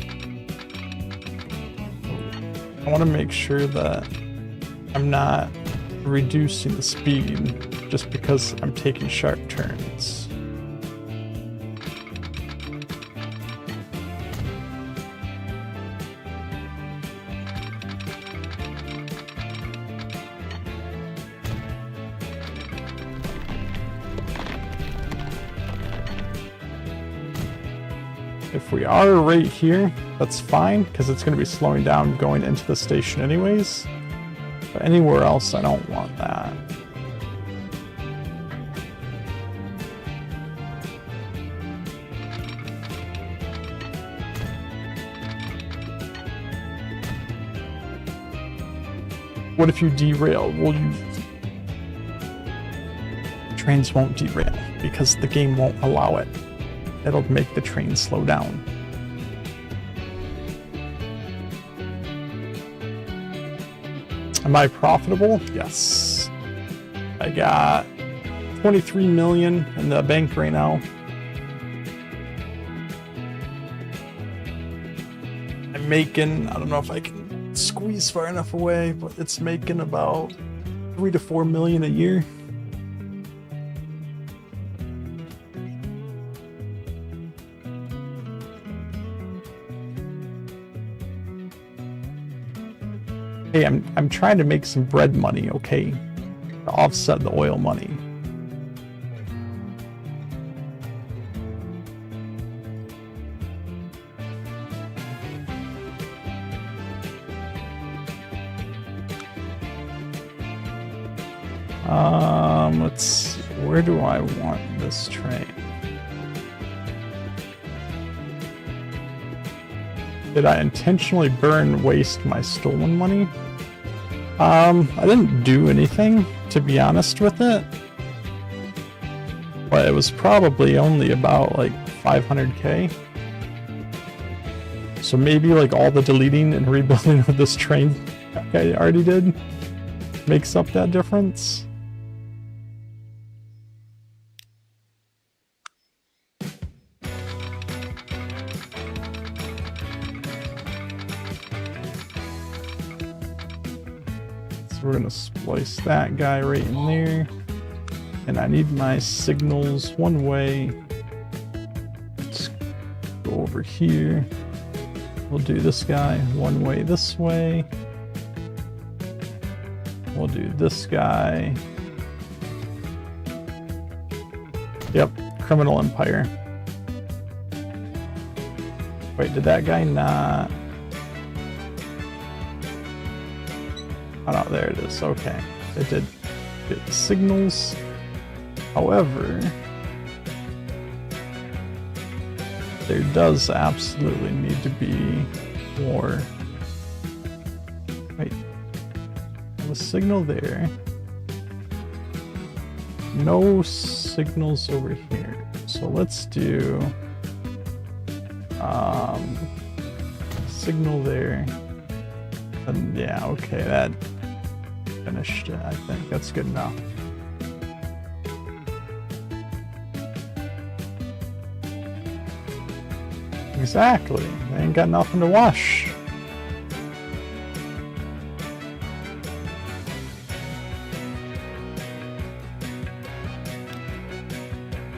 I want to make sure that I'm not reducing the speed just because I'm taking sharp turns. If we are right here, that's fine, because it's going to be slowing down going into the station anyways. But anywhere else, I don't want that. What if you derail? Well, trains won't derail because the game won't allow it. It'll make the train slow down. Am I profitable? Yes. I got 23 million in the bank right now. I'm making, I don't know if I can squeeze far enough away, but it's making about 3 to 4 million a year. Hey, I'm trying to make some bread money, okay? To offset the oil money. Let's see, where do I want this train? Did I intentionally waste my stolen money? I didn't do anything, to be honest with it. But it was probably only about like 500k. So maybe like all the deleting and rebuilding of this train I already did makes up that difference. So we're gonna splice that guy right in there. And I need my signals one way. Let's go over here. We'll do this guy one way this way. We'll do this guy. Yep, Criminal Empire. Wait, did that guy not? Oh no, there it is. Okay, it did get the signals. However, there does absolutely need to be more. Wait, a signal there. No signals over here. So let's do signal there. And yeah, okay, that finished it. I think that's good enough. Exactly. They ain't got nothing to wash.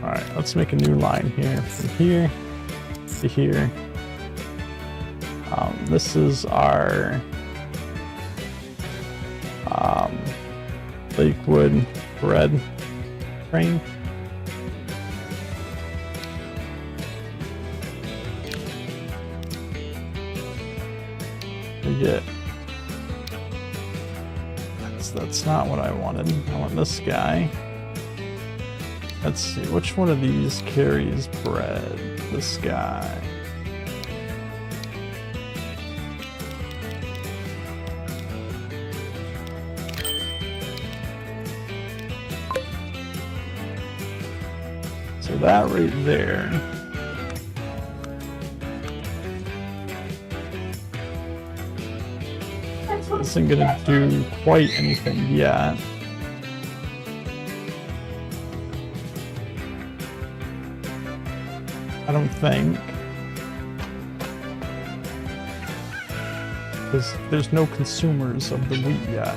Alright, let's make a new line here. From here to here. This is our Lakewood bread train. Get that's not what I wanted. I want this guy. Let's see, which one of these carries bread? This guy. So that right there. This isn't gonna do quite anything yet. I don't think. Because there's no consumers of the wheat yet.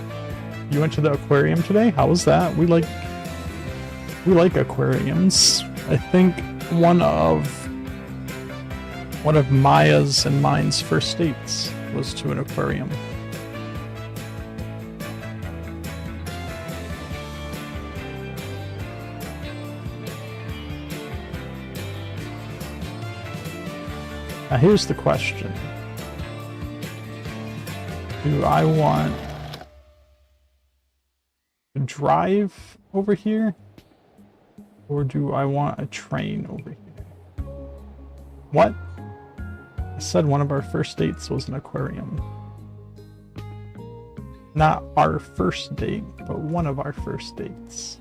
You went to the aquarium today? How was that? We like aquariums. I think one of Maya's and mine's first dates was to an aquarium. Now here's the question. Do I want to drive over here? Or do I want a train over here? What? I said one of our first dates was an aquarium. Not our first date, but one of our first dates.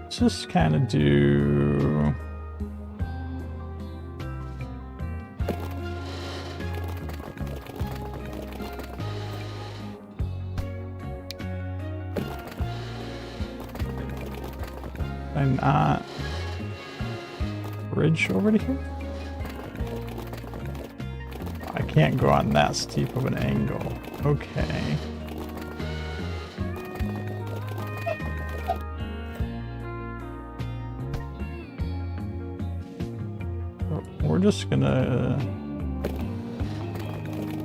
Just kind of do I'm not bridge over to here. I can't go on that steep of an angle. Okay. We're just gonna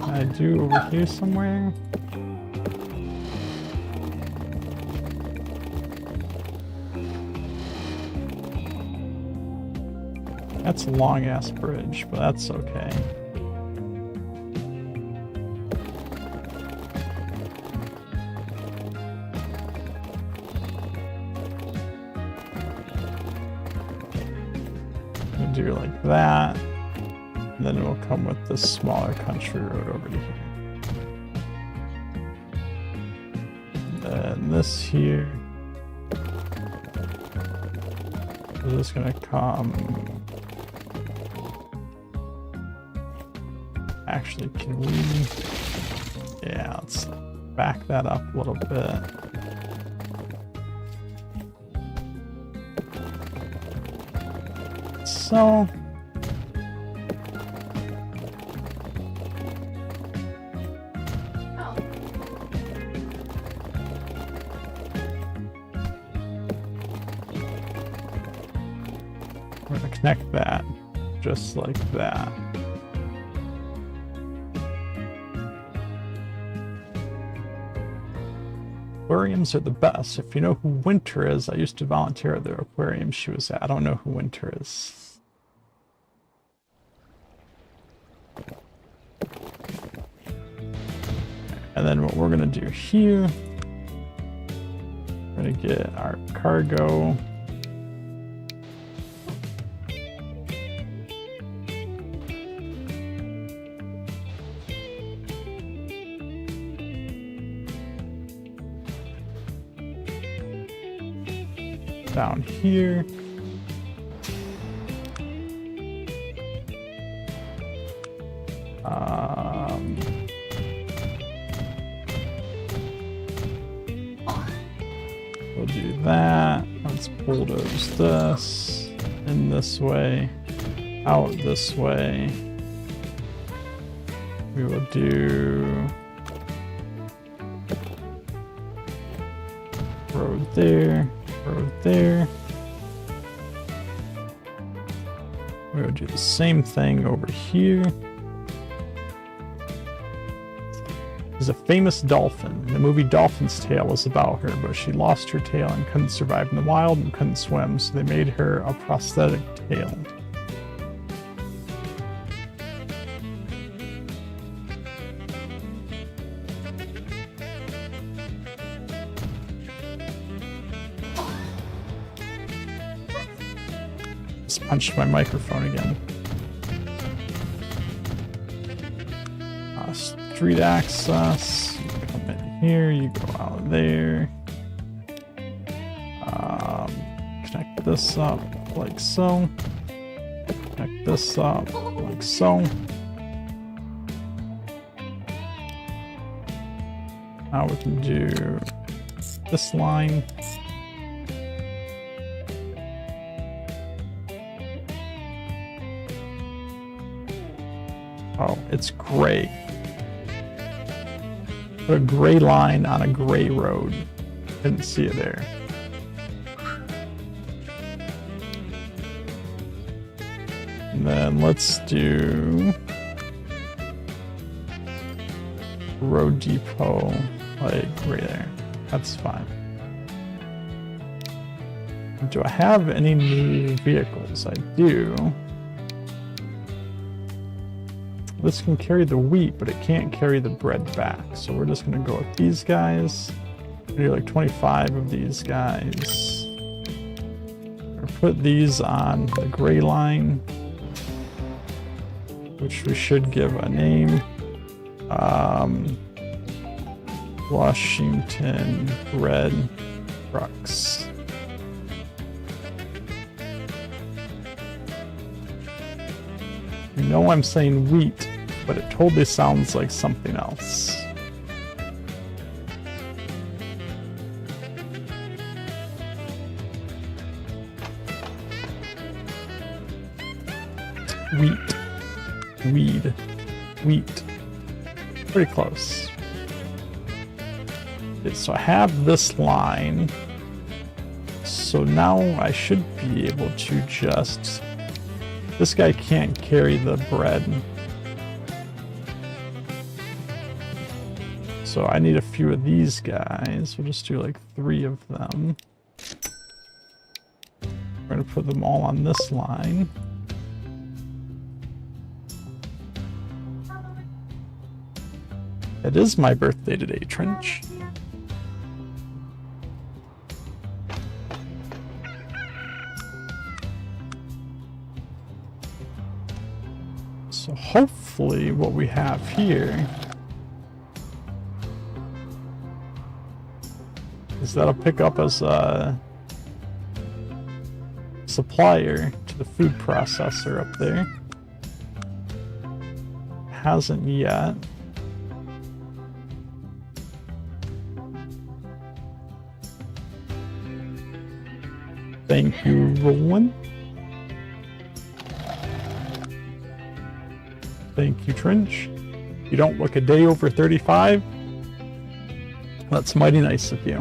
I do over here somewhere. That's a long ass bridge, but that's okay. We'll do like that. And then we'll come with this smaller country road over to here. And then this here. We're just gonna come. Actually, can we? Yeah, let's back that up a little bit. So. We're gonna connect that just like that. Aquariums are the best. If you know who Winter is, I used to volunteer at the aquarium she was at. I don't know who Winter is. And then what we're gonna do here, we're gonna get our cargo. Down here. We'll do that. Let's bulldoze this in this way, out this way. We will do road there. Road there. We'll do the same thing over here. There's a famous dolphin. The movie Dolphin's Tale is about her, but she lost her tail and couldn't survive in the wild and couldn't swim, so they made her a prosthetic tail. Punched my microphone again. Street access. You come in here, you go out there. Connect this up like so. Connect this up like so. Now we can do this line. Oh, it's gray. Put a gray line on a gray road. Didn't see it there. then let's do road depot, like right there. That's fine. Do I have any new vehicles? I do. This can carry the wheat, but it can't carry the bread back. So we're just gonna go with these guys. We do like 25 of these guys. Or put these on the gray line, which we should give a name. Washington bread trucks. You know I'm saying wheat, but it totally sounds like something else. Wheat. Weed. Wheat. Pretty close. Okay, so I have this line. So now I should be able to just... This guy can't carry the bread. So I need a few of these guys. We'll just do like 3 of them. We're gonna put them all on this line. It is my birthday today, Trench. So hopefully what we have here is that'll pick up as a supplier to the food processor up there. Hasn't yet. Thank you, Roland. Thank you, Trench. You don't look a day over 35. That's mighty nice of you.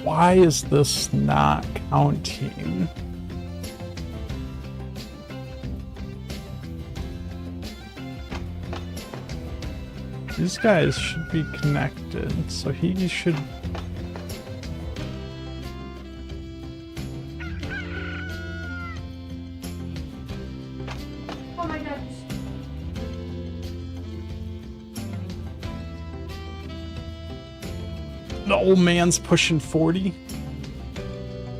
Why is this not counting? These guys should be connected, so he should... Oh my gosh. The old man's pushing 40.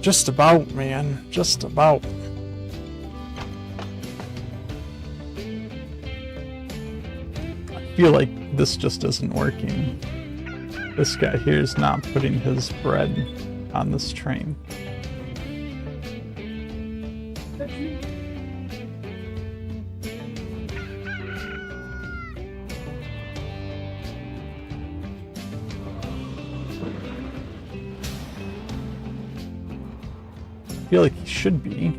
Just about, man. Just about. I feel like this just isn't working. This guy here is not putting his bread on this train. I feel like he should be.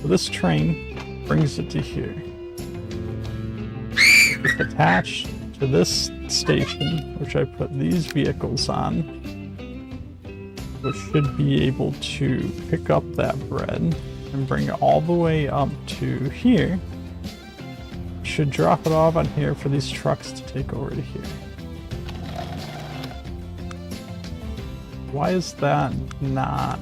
So this train brings it to here. It's attached to this station, which I put these vehicles on, which should be able to pick up that bread and bring it all the way up to here. Should drop it off on here for these trucks to take over to here. Why is that not?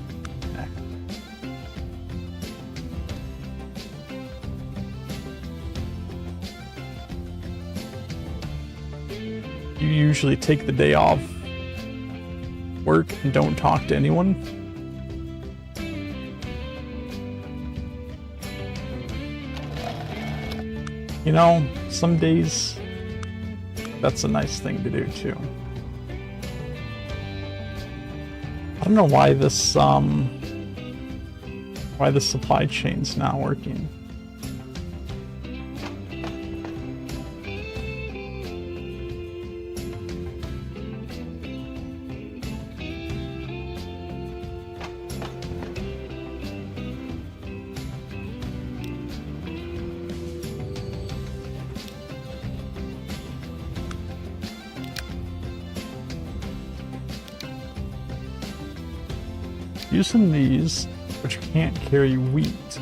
You usually take the day off work and don't talk to anyone. You know, some days that's a nice thing to do too. I don't know why this supply chain's not working. using these, which can't carry wheat.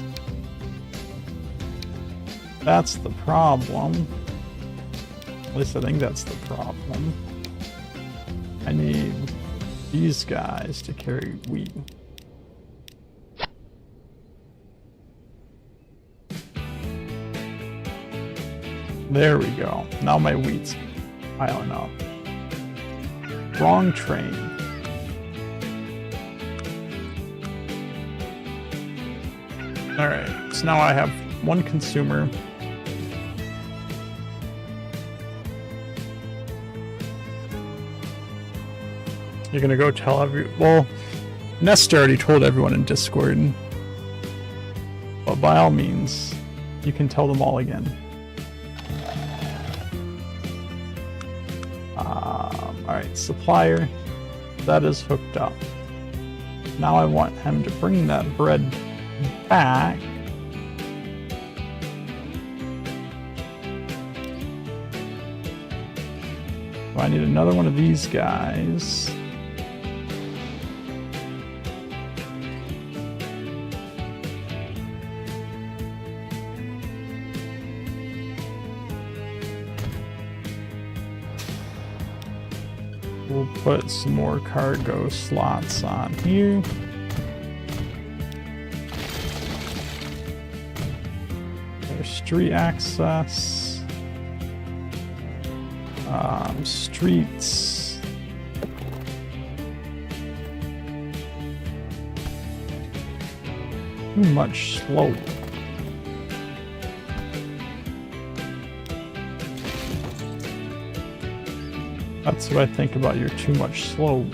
That's the problem. At least I think that's the problem. I need these guys to carry wheat. There we go. Now my wheat's piling up. Wrong train. Alright, so now I have one consumer. You're gonna go tell well, Nesta already told everyone in Discord. But by all means, you can tell them all again. Alright, supplier. That is hooked up. Now I want him to bring that bread back. So I need another one of these guys. We'll put some more cargo slots on here. There's street access. Streets. Too much slope. That's what I think about your too much slope.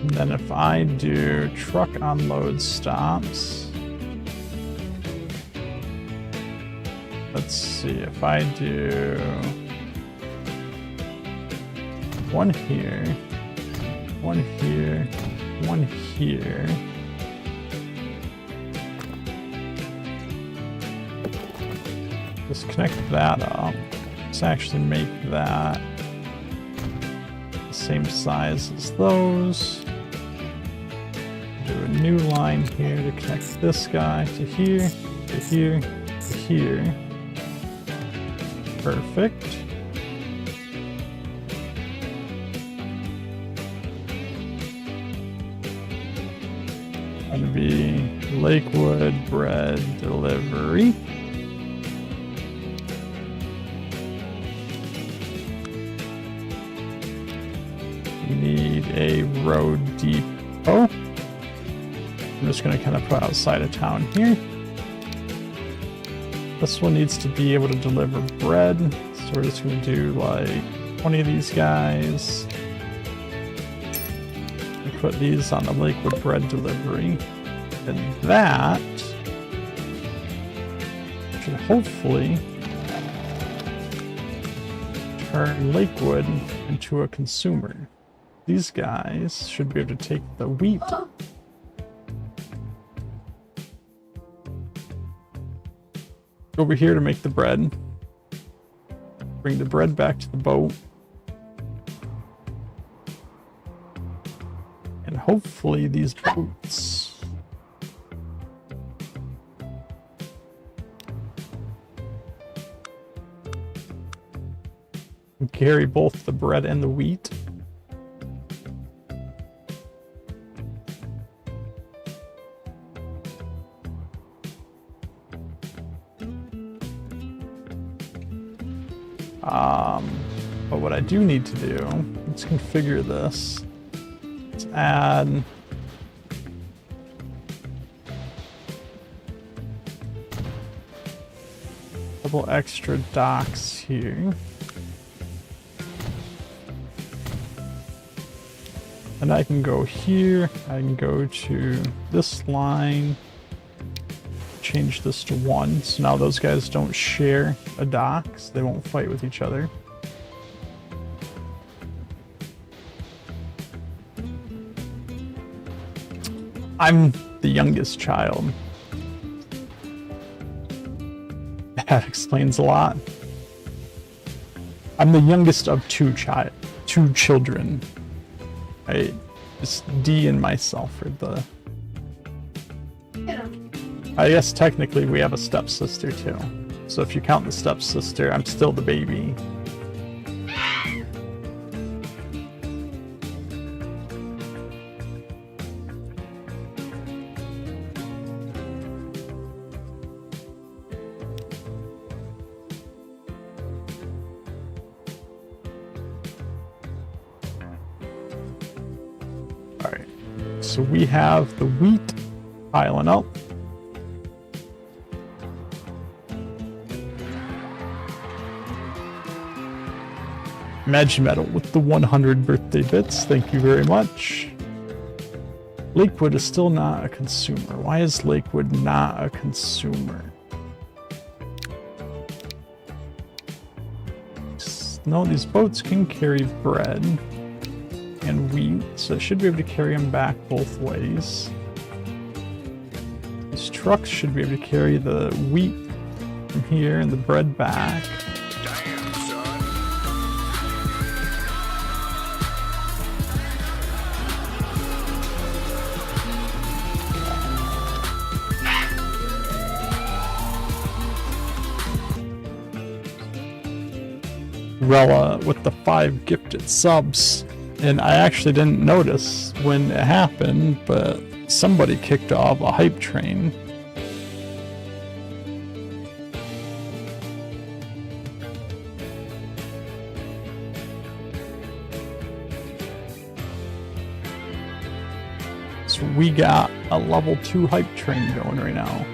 And then if I do truck unload stops, let's see, if I do one here, one here, one here, just connect that up. Let's actually make that the same size as those. Do a new line here to connect this guy to here, to here, to here. Perfect. Gonna be Lakewood bread delivery. We need a road depot. I'm just going to kind of put outside of town here. This one needs to be able to deliver bread. So we're just going to do like 20 of these guys. And put these on the Lakewood bread delivery. And that should hopefully turn Lakewood into a consumer. These guys should be able to take the wheat. Over here to make the bread. Bring the bread back to the boat. And hopefully these boats can carry both the bread and the wheat. But what I do need to do, let's configure this. Let's add a couple extra docks here. And I can go here, I can go to this line, change this to 1, so now those guys don't share a dock, so they won't fight with each other. I'm the youngest child. That explains a lot. I'm the youngest of two children. It's D and myself are the... I guess technically we have a stepsister too. So if you count the stepsister, I'm still the baby. Alright, so we have the wheat piling up. Magimetal with the 100 birthday bits, thank you very much. Lakewood is still not a consumer. Why is Lakewood not a consumer? No, these boats can carry bread and wheat, so it should be able to carry them back both ways. These trucks should be able to carry the wheat from here and the bread back. Damn, son. Rella with the 5 gifted subs. And I actually didn't notice when it happened, but somebody kicked off a hype train. So we got a level 2 hype train going right now.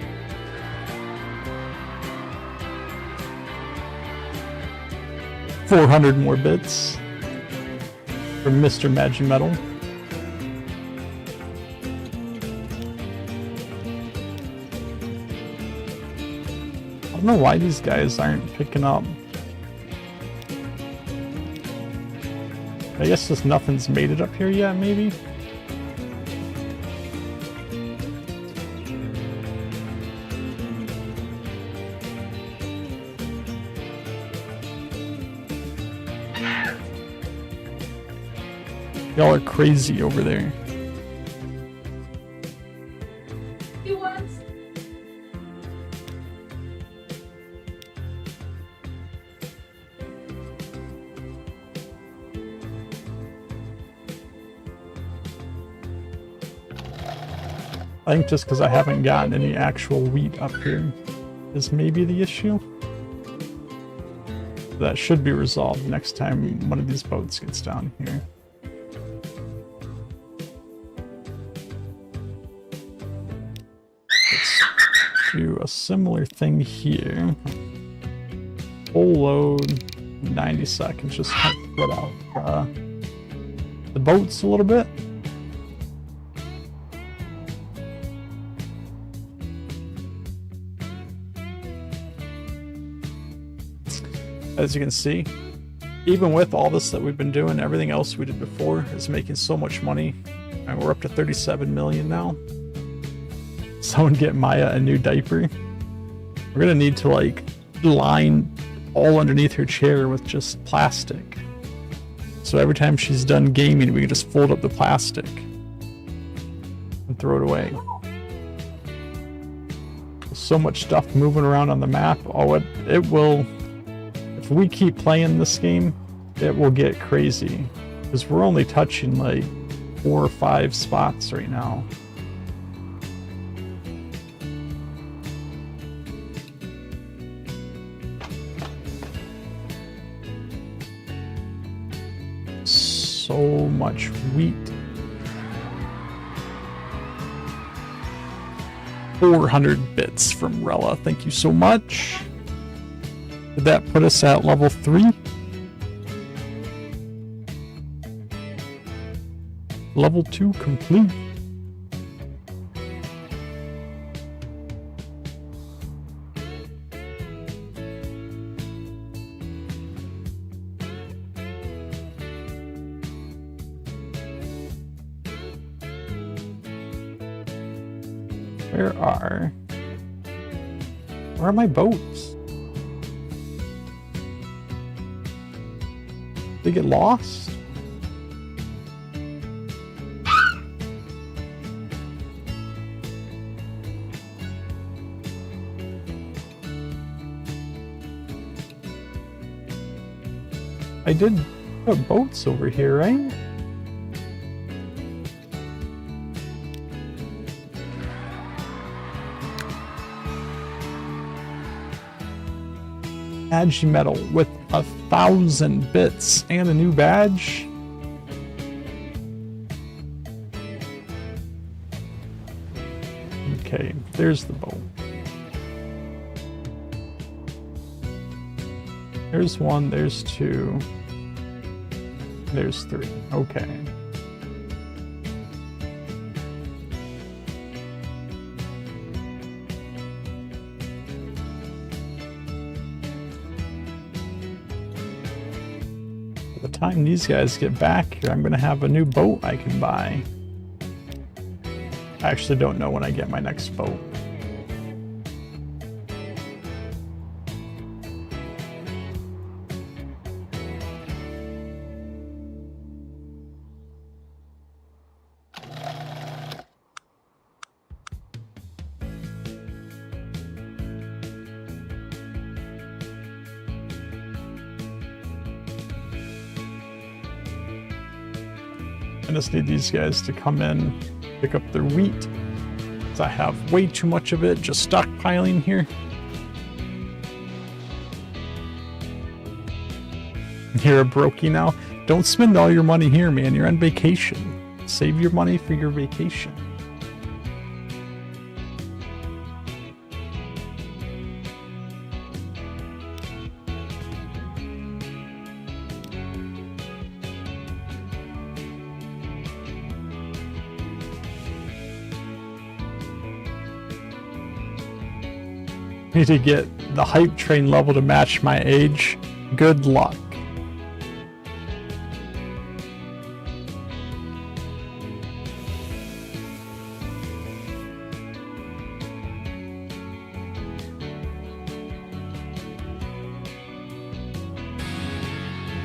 $400 more bits from Mr. Magimetal. I don't know why these guys aren't picking up. I guess just nothing's made it up here yet, maybe? Y'all are crazy over there. You want? I think just because I haven't gotten any actual wheat up here is maybe the issue. That should be resolved next time one of these boats gets down here. Do a similar thing here. Full load, 90 seconds, just kind of spread out the boats a little bit. As you can see, even with all this that we've been doing, everything else we did before is making so much money. And we're up to 37 million now. Someone get Maya a new diaper. We're gonna need to like line all underneath her chair with just plastic. So every time she's done gaming, we can just fold up the plastic and throw it away. There's so much stuff moving around on the map. Oh, it will, if we keep playing this game, it will get crazy. Because we're only touching like 4 or 5 spots right now. So much wheat. 400 bits from Rella. Thank you so much. Did that put us at level 3? Level 2 complete. Where are my boats? They get lost? I did put boats over here, right? Badge medal with 1,000 bits and a new badge. Okay, there's the boat. There's one, there's two, there's three. Okay. By the time these guys get back here, I'm gonna have a new boat I can buy. I actually don't know when I get my next boat. I just need these guys to come in, pick up their wheat, because I have way too much of it just stockpiling here. You're a brokey now? Don't spend all your money here, man. You're on vacation. Save your money for your vacation. Need to get the hype train level to match my age. Good luck.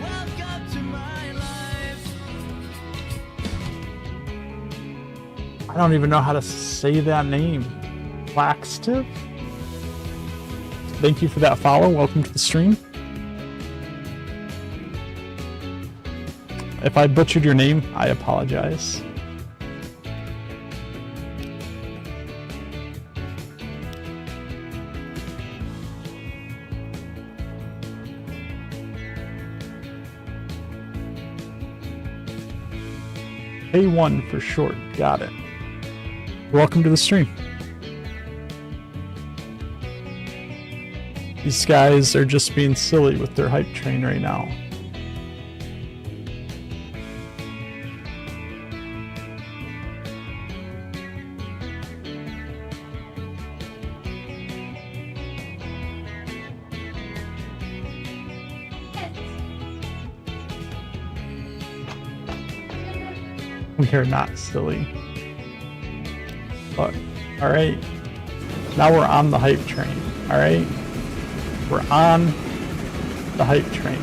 Welcome to my life. I don't even know how to say that name. Laxtive? Thank you for that follow. Welcome to the stream. If I butchered your name, I apologize. A1 for short. Got it. Welcome to the stream. These guys are just being silly with their hype train right now. We are not silly. But, alright. Now we're on the hype train, alright? We're on the hype train.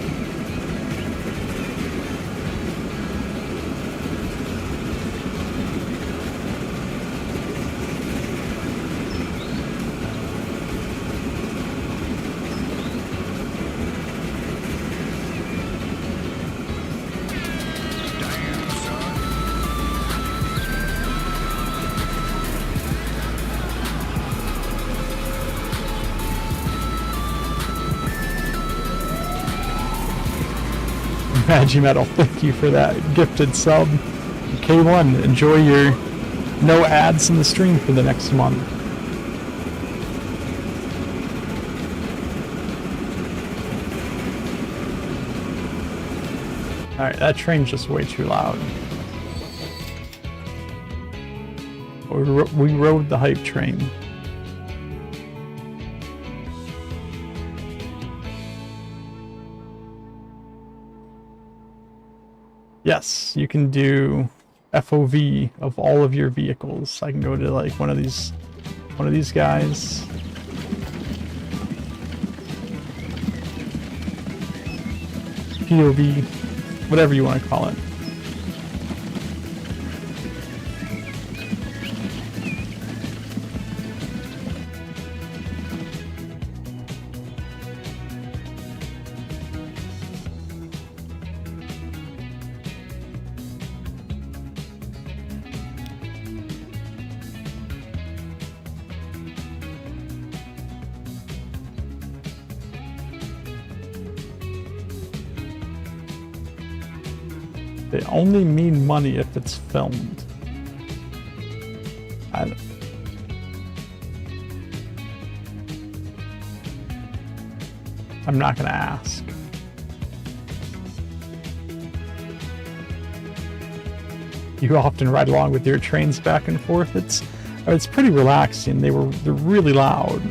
Damn, son. Magimetal, thank you for that gifted sub. K1, enjoy your no ads in the stream for the next month. Alright, that train's just way too loud. We rode the hype train. Yes, you can do FOV of all of your vehicles. I can go to like one of these one of these guys. POV, whatever you want to call it. They only mean money if it's filmed. I'm not gonna ask. You often ride along with your trains back and forth. It's pretty relaxing. They're really loud.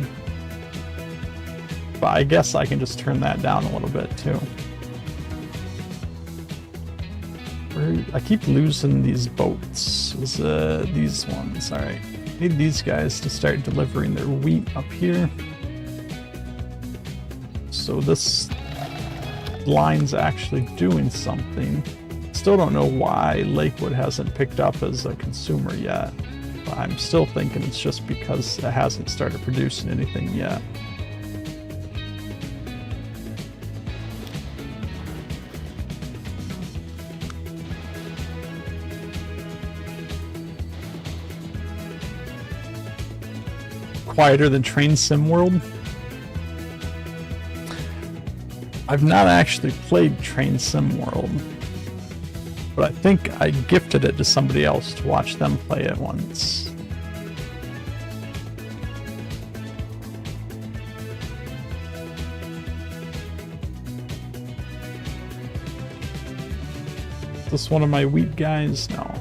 But I guess I can just turn that down a little bit too. I keep losing these boats. These ones. Alright. Need these guys to start delivering their wheat up here. So this line's actually doing something. Still don't know why Lakewood hasn't picked up as a consumer yet. But I'm still thinking it's just because it hasn't started producing anything yet. Quieter than Train Sim World. I've not actually played Train Sim World, but I think I gifted it to somebody else to watch them play it once. Is this one of my wheat guys? No.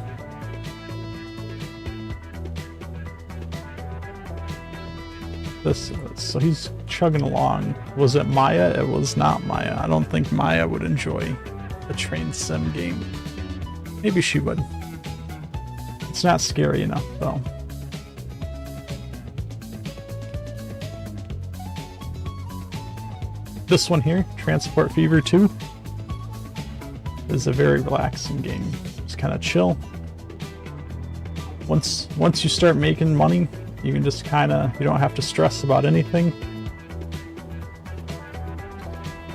This is, so he's chugging along. Was it Maya? It was not Maya. I don't think Maya would enjoy a train sim game. Maybe she would. It's not scary enough though. This one here, Transport Fever 2, is a very relaxing game. It's kind of chill. Once you start making money, you can just you don't have to stress about anything.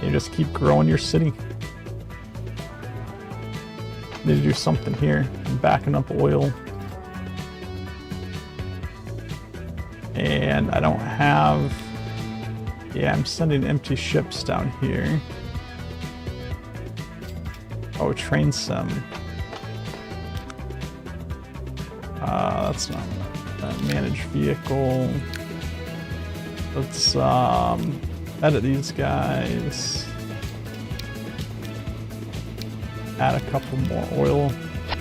You just keep growing your city. Need to do something here. I'm backing up oil. And I don't have... Yeah, I'm sending empty ships down here. Oh, train sim. That's not... manage vehicle. Let's edit these guys. Add a couple more oil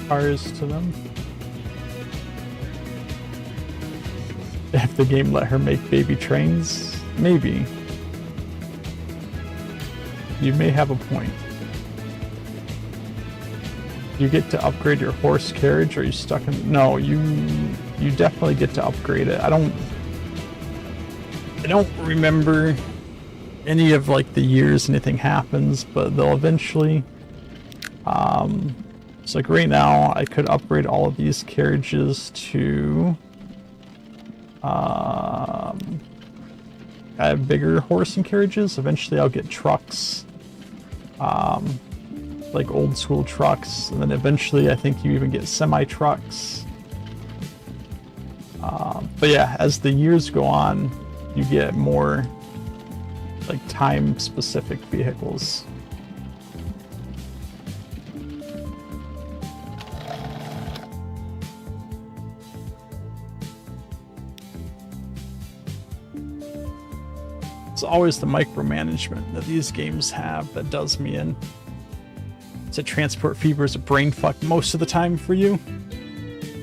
cars to them. If the game let her make baby trains, maybe. You may have a point. You get to upgrade your horse carriage, or are you stuck in... No, you definitely get to upgrade it. I don't remember any of like the years anything happens, but they'll eventually. So like right now I could upgrade all of these carriages to I have bigger horse and carriages. Eventually I'll get trucks, like old school trucks, and then eventually I think you even get semi trucks. But yeah, as the years go on, you get more like time specific vehicles. It's always the micromanagement that these games have that does me in. So Transport Fever is a brain fuck most of the time for you.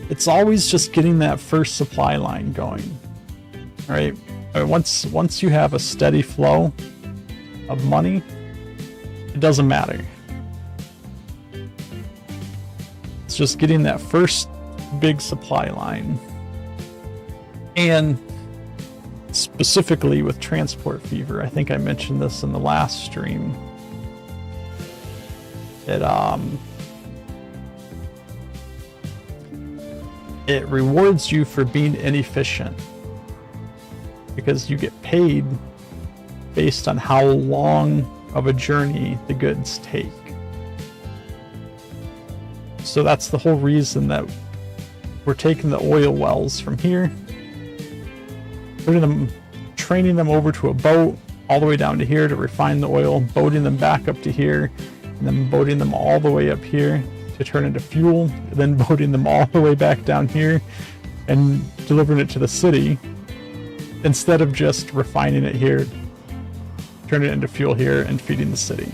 It's always just getting that first supply line going, right? Once you have a steady flow of money, it doesn't matter. It's just getting that first big supply line. And specifically with Transport Fever. I think I mentioned this in the last stream. It rewards you for being inefficient because you get paid based on how long of a journey the goods take. So that's the whole reason that we're taking the oil wells from here, putting them, training them over to a boat all the way down to here to refine the oil, boating them back up to here, and then boating them all the way up here to turn into fuel, then boating them all the way back down here and delivering it to the city, instead of just refining it here, turning it into fuel here, and feeding the city.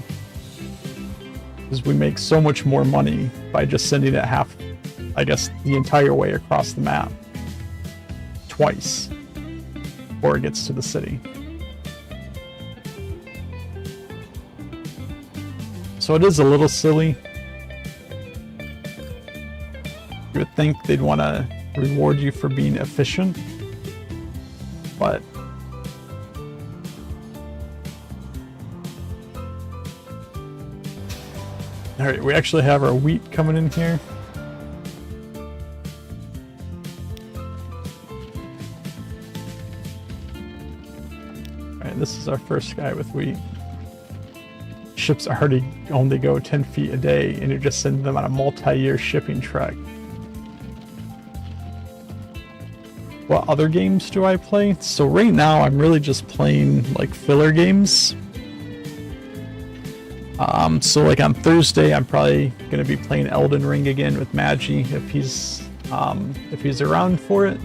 Because we make so much more money by just sending it half, I guess, the entire way across the map. Twice. Before it gets to the city. So it is a little silly. You would think they'd want to reward you for being efficient, but alright, we actually have our wheat coming in here. Alright, this is our first guy with wheat. Ships already only go 10 feet a day, and you're just sending them on a multi-year shipping trek. What other games do I play? So right now I'm really just playing like filler games. So like on Thursday I'm probably gonna be playing Elden Ring again with Magi if he's around for it.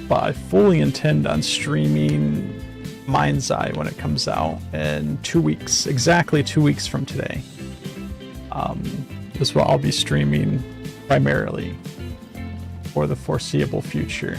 But I fully intend on streaming Mind's Eye when it comes out in 2 weeks, exactly 2 weeks from today. This is what I'll be streaming primarily for the foreseeable future.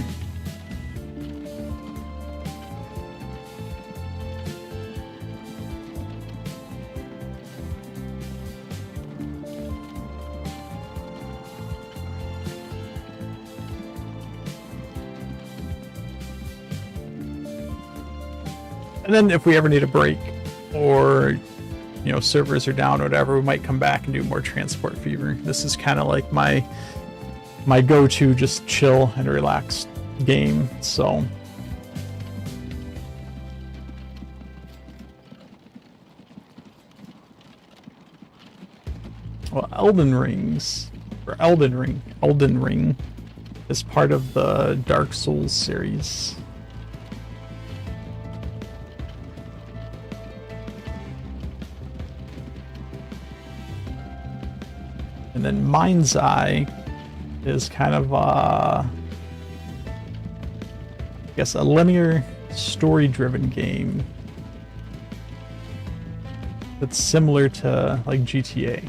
And then if we ever need a break, or you know, servers are down or whatever, we might come back and do more Transport Fever. This is kind of like my go-to just chill and relax game. So well, Elden Ring is part of the Dark Souls series. And then Mind's Eye is kind of, I guess, a linear story-driven game that's similar to like GTA.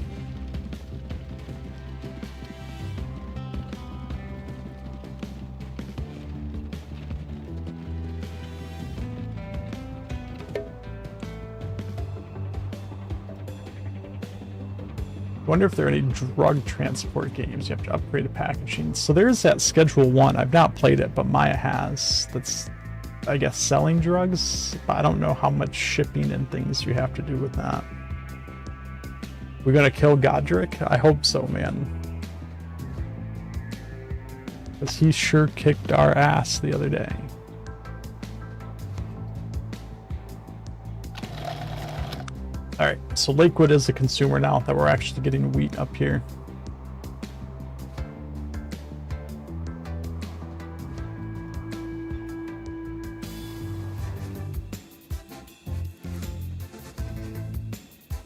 I wonder if there are any drug transport games you have to upgrade the packaging. So there's that Schedule 1. I've not played it, but Maya has. That's, I guess, selling drugs. But I don't know how much shipping and things you have to do with that. We're gonna kill Godric? I hope so, man. Because he sure kicked our ass the other day. Alright, so Lakewood is a consumer now that we're actually getting wheat up here.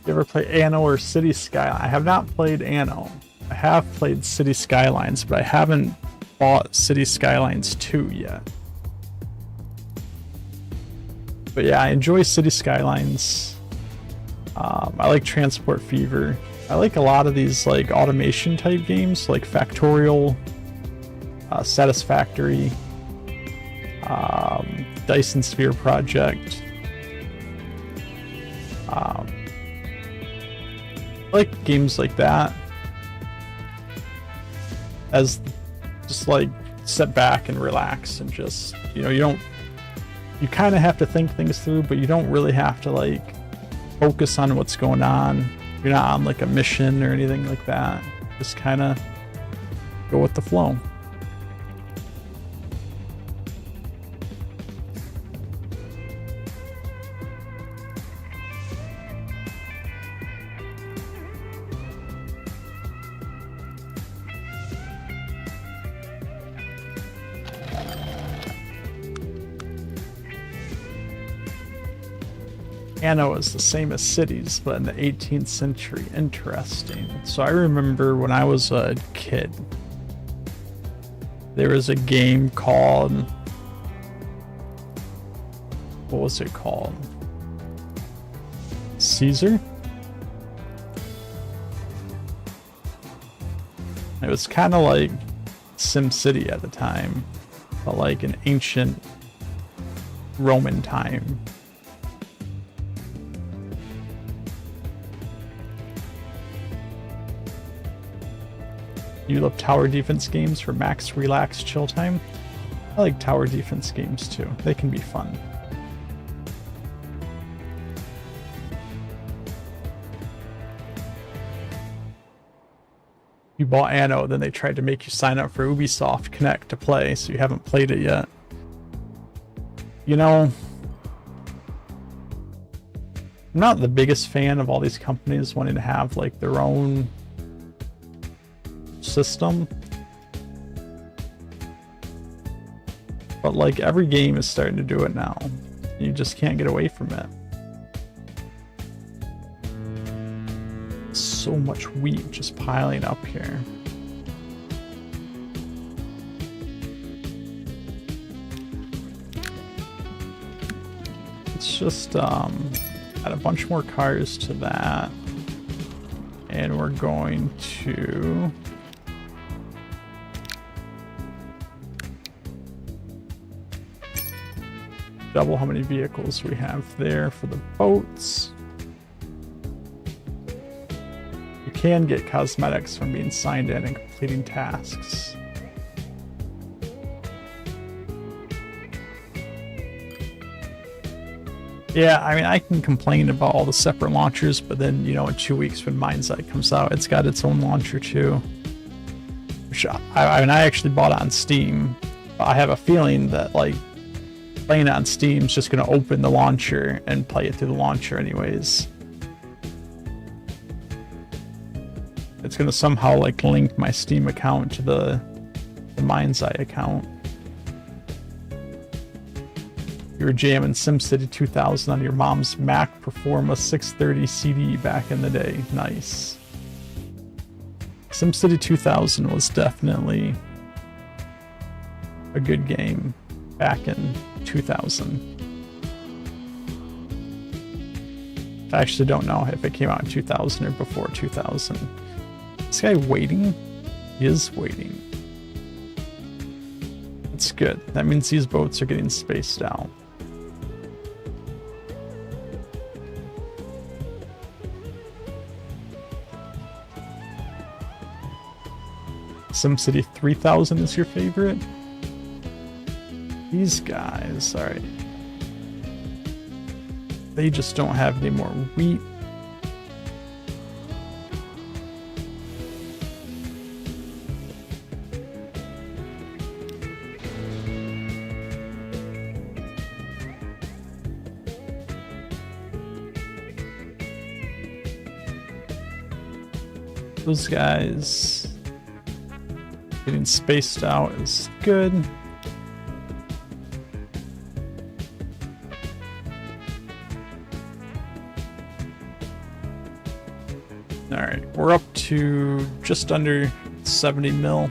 You ever play Anno or City Skyline? I have not played Anno. I have played City Skylines, but I haven't bought City Skylines 2 yet. But yeah, I enjoy City Skylines. I like Transport Fever. I like a lot of these like automation type games, like Factorial, Satisfactory, Dyson Sphere Project. I like games like that. As Just like sit back and relax and just, you know, you kind of have to think things through, but you don't really have to like focus on what's going on. You're not on like a mission or anything like that. Just kind of go with the flow. Anno is the same as cities, but in the 18th century. Interesting. So I remember when I was a kid, there was a game called, what was it called? Caesar? It was kind of like SimCity at the time, but like an ancient Roman time. You love tower defense games for max relax chill time? I like tower defense games too. They can be fun. You bought Anno, then they tried to make you sign up for Ubisoft Connect to play, so you haven't played it yet. You know, I'm not the biggest fan of all these companies wanting to have like their own system, but like every game is starting to do it now. You just can't get away from it. So much wheat just piling up here. Let's just add a bunch more cars to that, and we're going to double how many vehicles we have there for the boats. You can get cosmetics from being signed in and completing tasks. Yeah, I mean, I can complain about all the separate launchers, but then, you know, in 2 weeks when Mind's Eye comes out, it's got its own launcher too. Which I mean, I actually bought it on Steam, but I have a feeling that, like, playing it on Steam is just going to open the launcher and play it through the launcher anyways. It's going to somehow like link my Steam account to the Mind's Eye account. You were jamming SimCity 2000 on your mom's Mac Performa 630 CD back in the day. Nice. SimCity 2000 was definitely a good game back in 2000. I actually don't know if it came out in 2000 or before 2000. This guy waiting? He is waiting. It's good. That means these boats are getting spaced out. SimCity 3000 is your favorite? These guys, alright. They just don't have any more wheat. Those guys getting spaced out is good. Alright, we're up to just under 70 mil.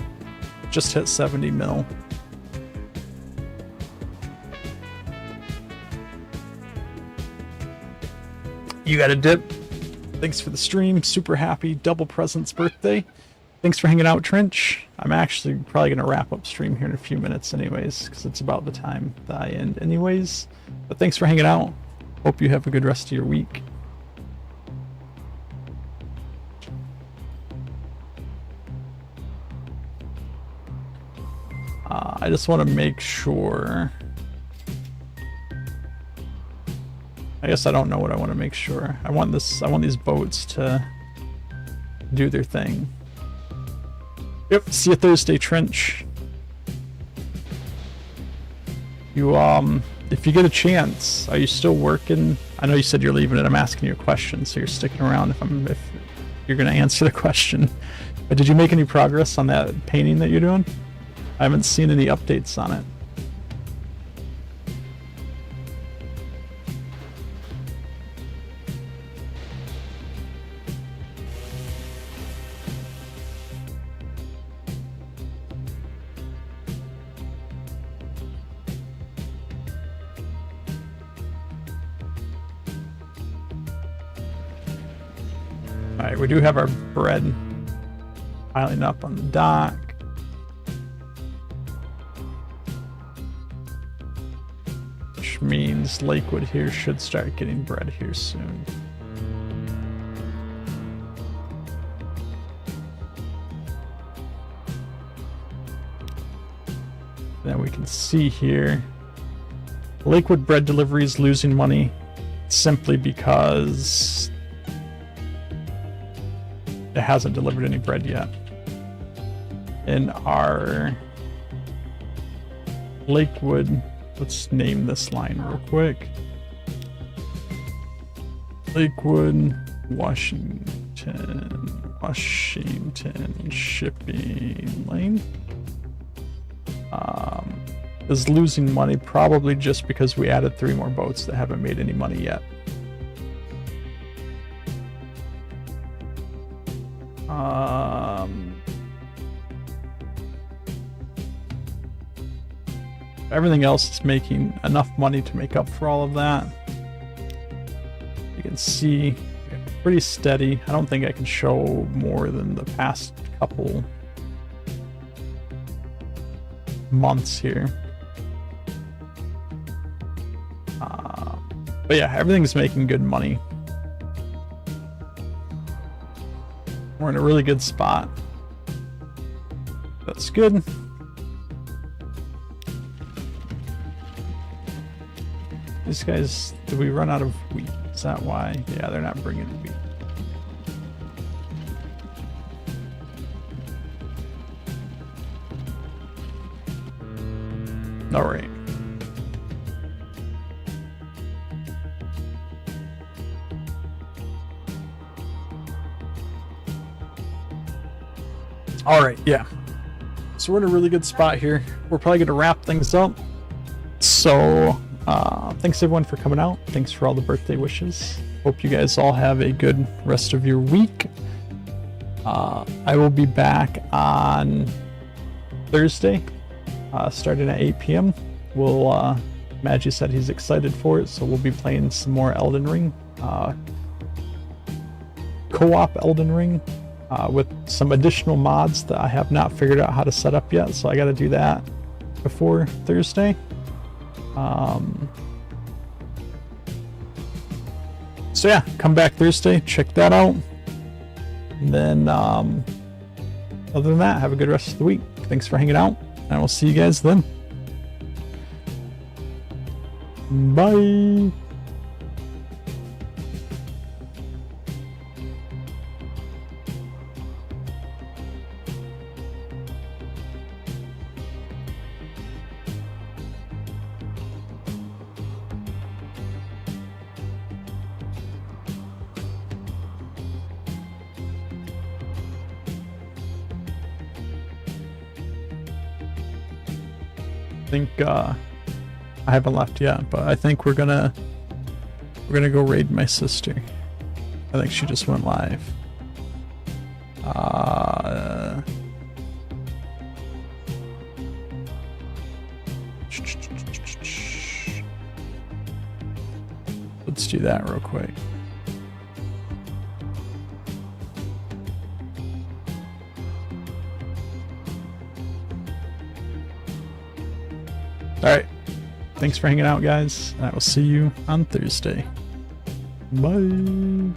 Just hit 70 mil. You got a dip. Thanks for the stream. Super happy double presents birthday. Thanks for hanging out, Trench. I'm actually probably going to wrap up stream here in a few minutes anyways, because it's about the time that I end anyways. But thanks for hanging out. Hope you have a good rest of your week. I just want to make sure. I guess I don't know what I want to make sure. I want these boats to do their thing. Yep, see you Thursday, Trench. You, if you get a chance, are you still working? I know you said you're leaving and I'm asking you a question, so you're sticking around if you're gonna answer the question. But did you make any progress on that painting that you're doing? I haven't seen any updates on it. Alright, we do have our bread piling up on the dock. Which means Lakewood here should start getting bread here soon. Then we can see here, Lakewood bread delivery is losing money simply because it hasn't delivered any bread yet. In our Lakewood, let's name this line real quick. Lakewood, Washington shipping lane. Is losing money probably just because we added 3 more boats that haven't made any money yet. Everything else is making enough money to make up for all of that. You can see pretty steady. I don't think I can show more than the past couple months here. But yeah, everything's making good money. We're in a really good spot. That's good. These guys, did we run out of wheat? Is that why? Yeah, they're not bringing wheat. All right. All right, yeah. So we're in a really good spot here. We're probably going to wrap things up. So, thanks everyone for coming out. Thanks for all the birthday wishes. Hope you guys all have a good rest of your week. I will be back on Thursday, starting at 8 p.m. Maggie said he's excited for it, so we'll be playing some more Elden Ring. Co-op Elden Ring. With some additional mods that I have not figured out how to set up yet, so I got to do that before Thursday. So yeah, come back Thursday, check that out. And then, other than that, have a good rest of the week. Thanks for hanging out, and we'll see you guys then. Bye. I think I haven't left yet, but I think we're gonna go raid my sister. I think she just went live. Let's do that real quick. Alright, thanks for hanging out, guys, and I will see you on Thursday. Bye!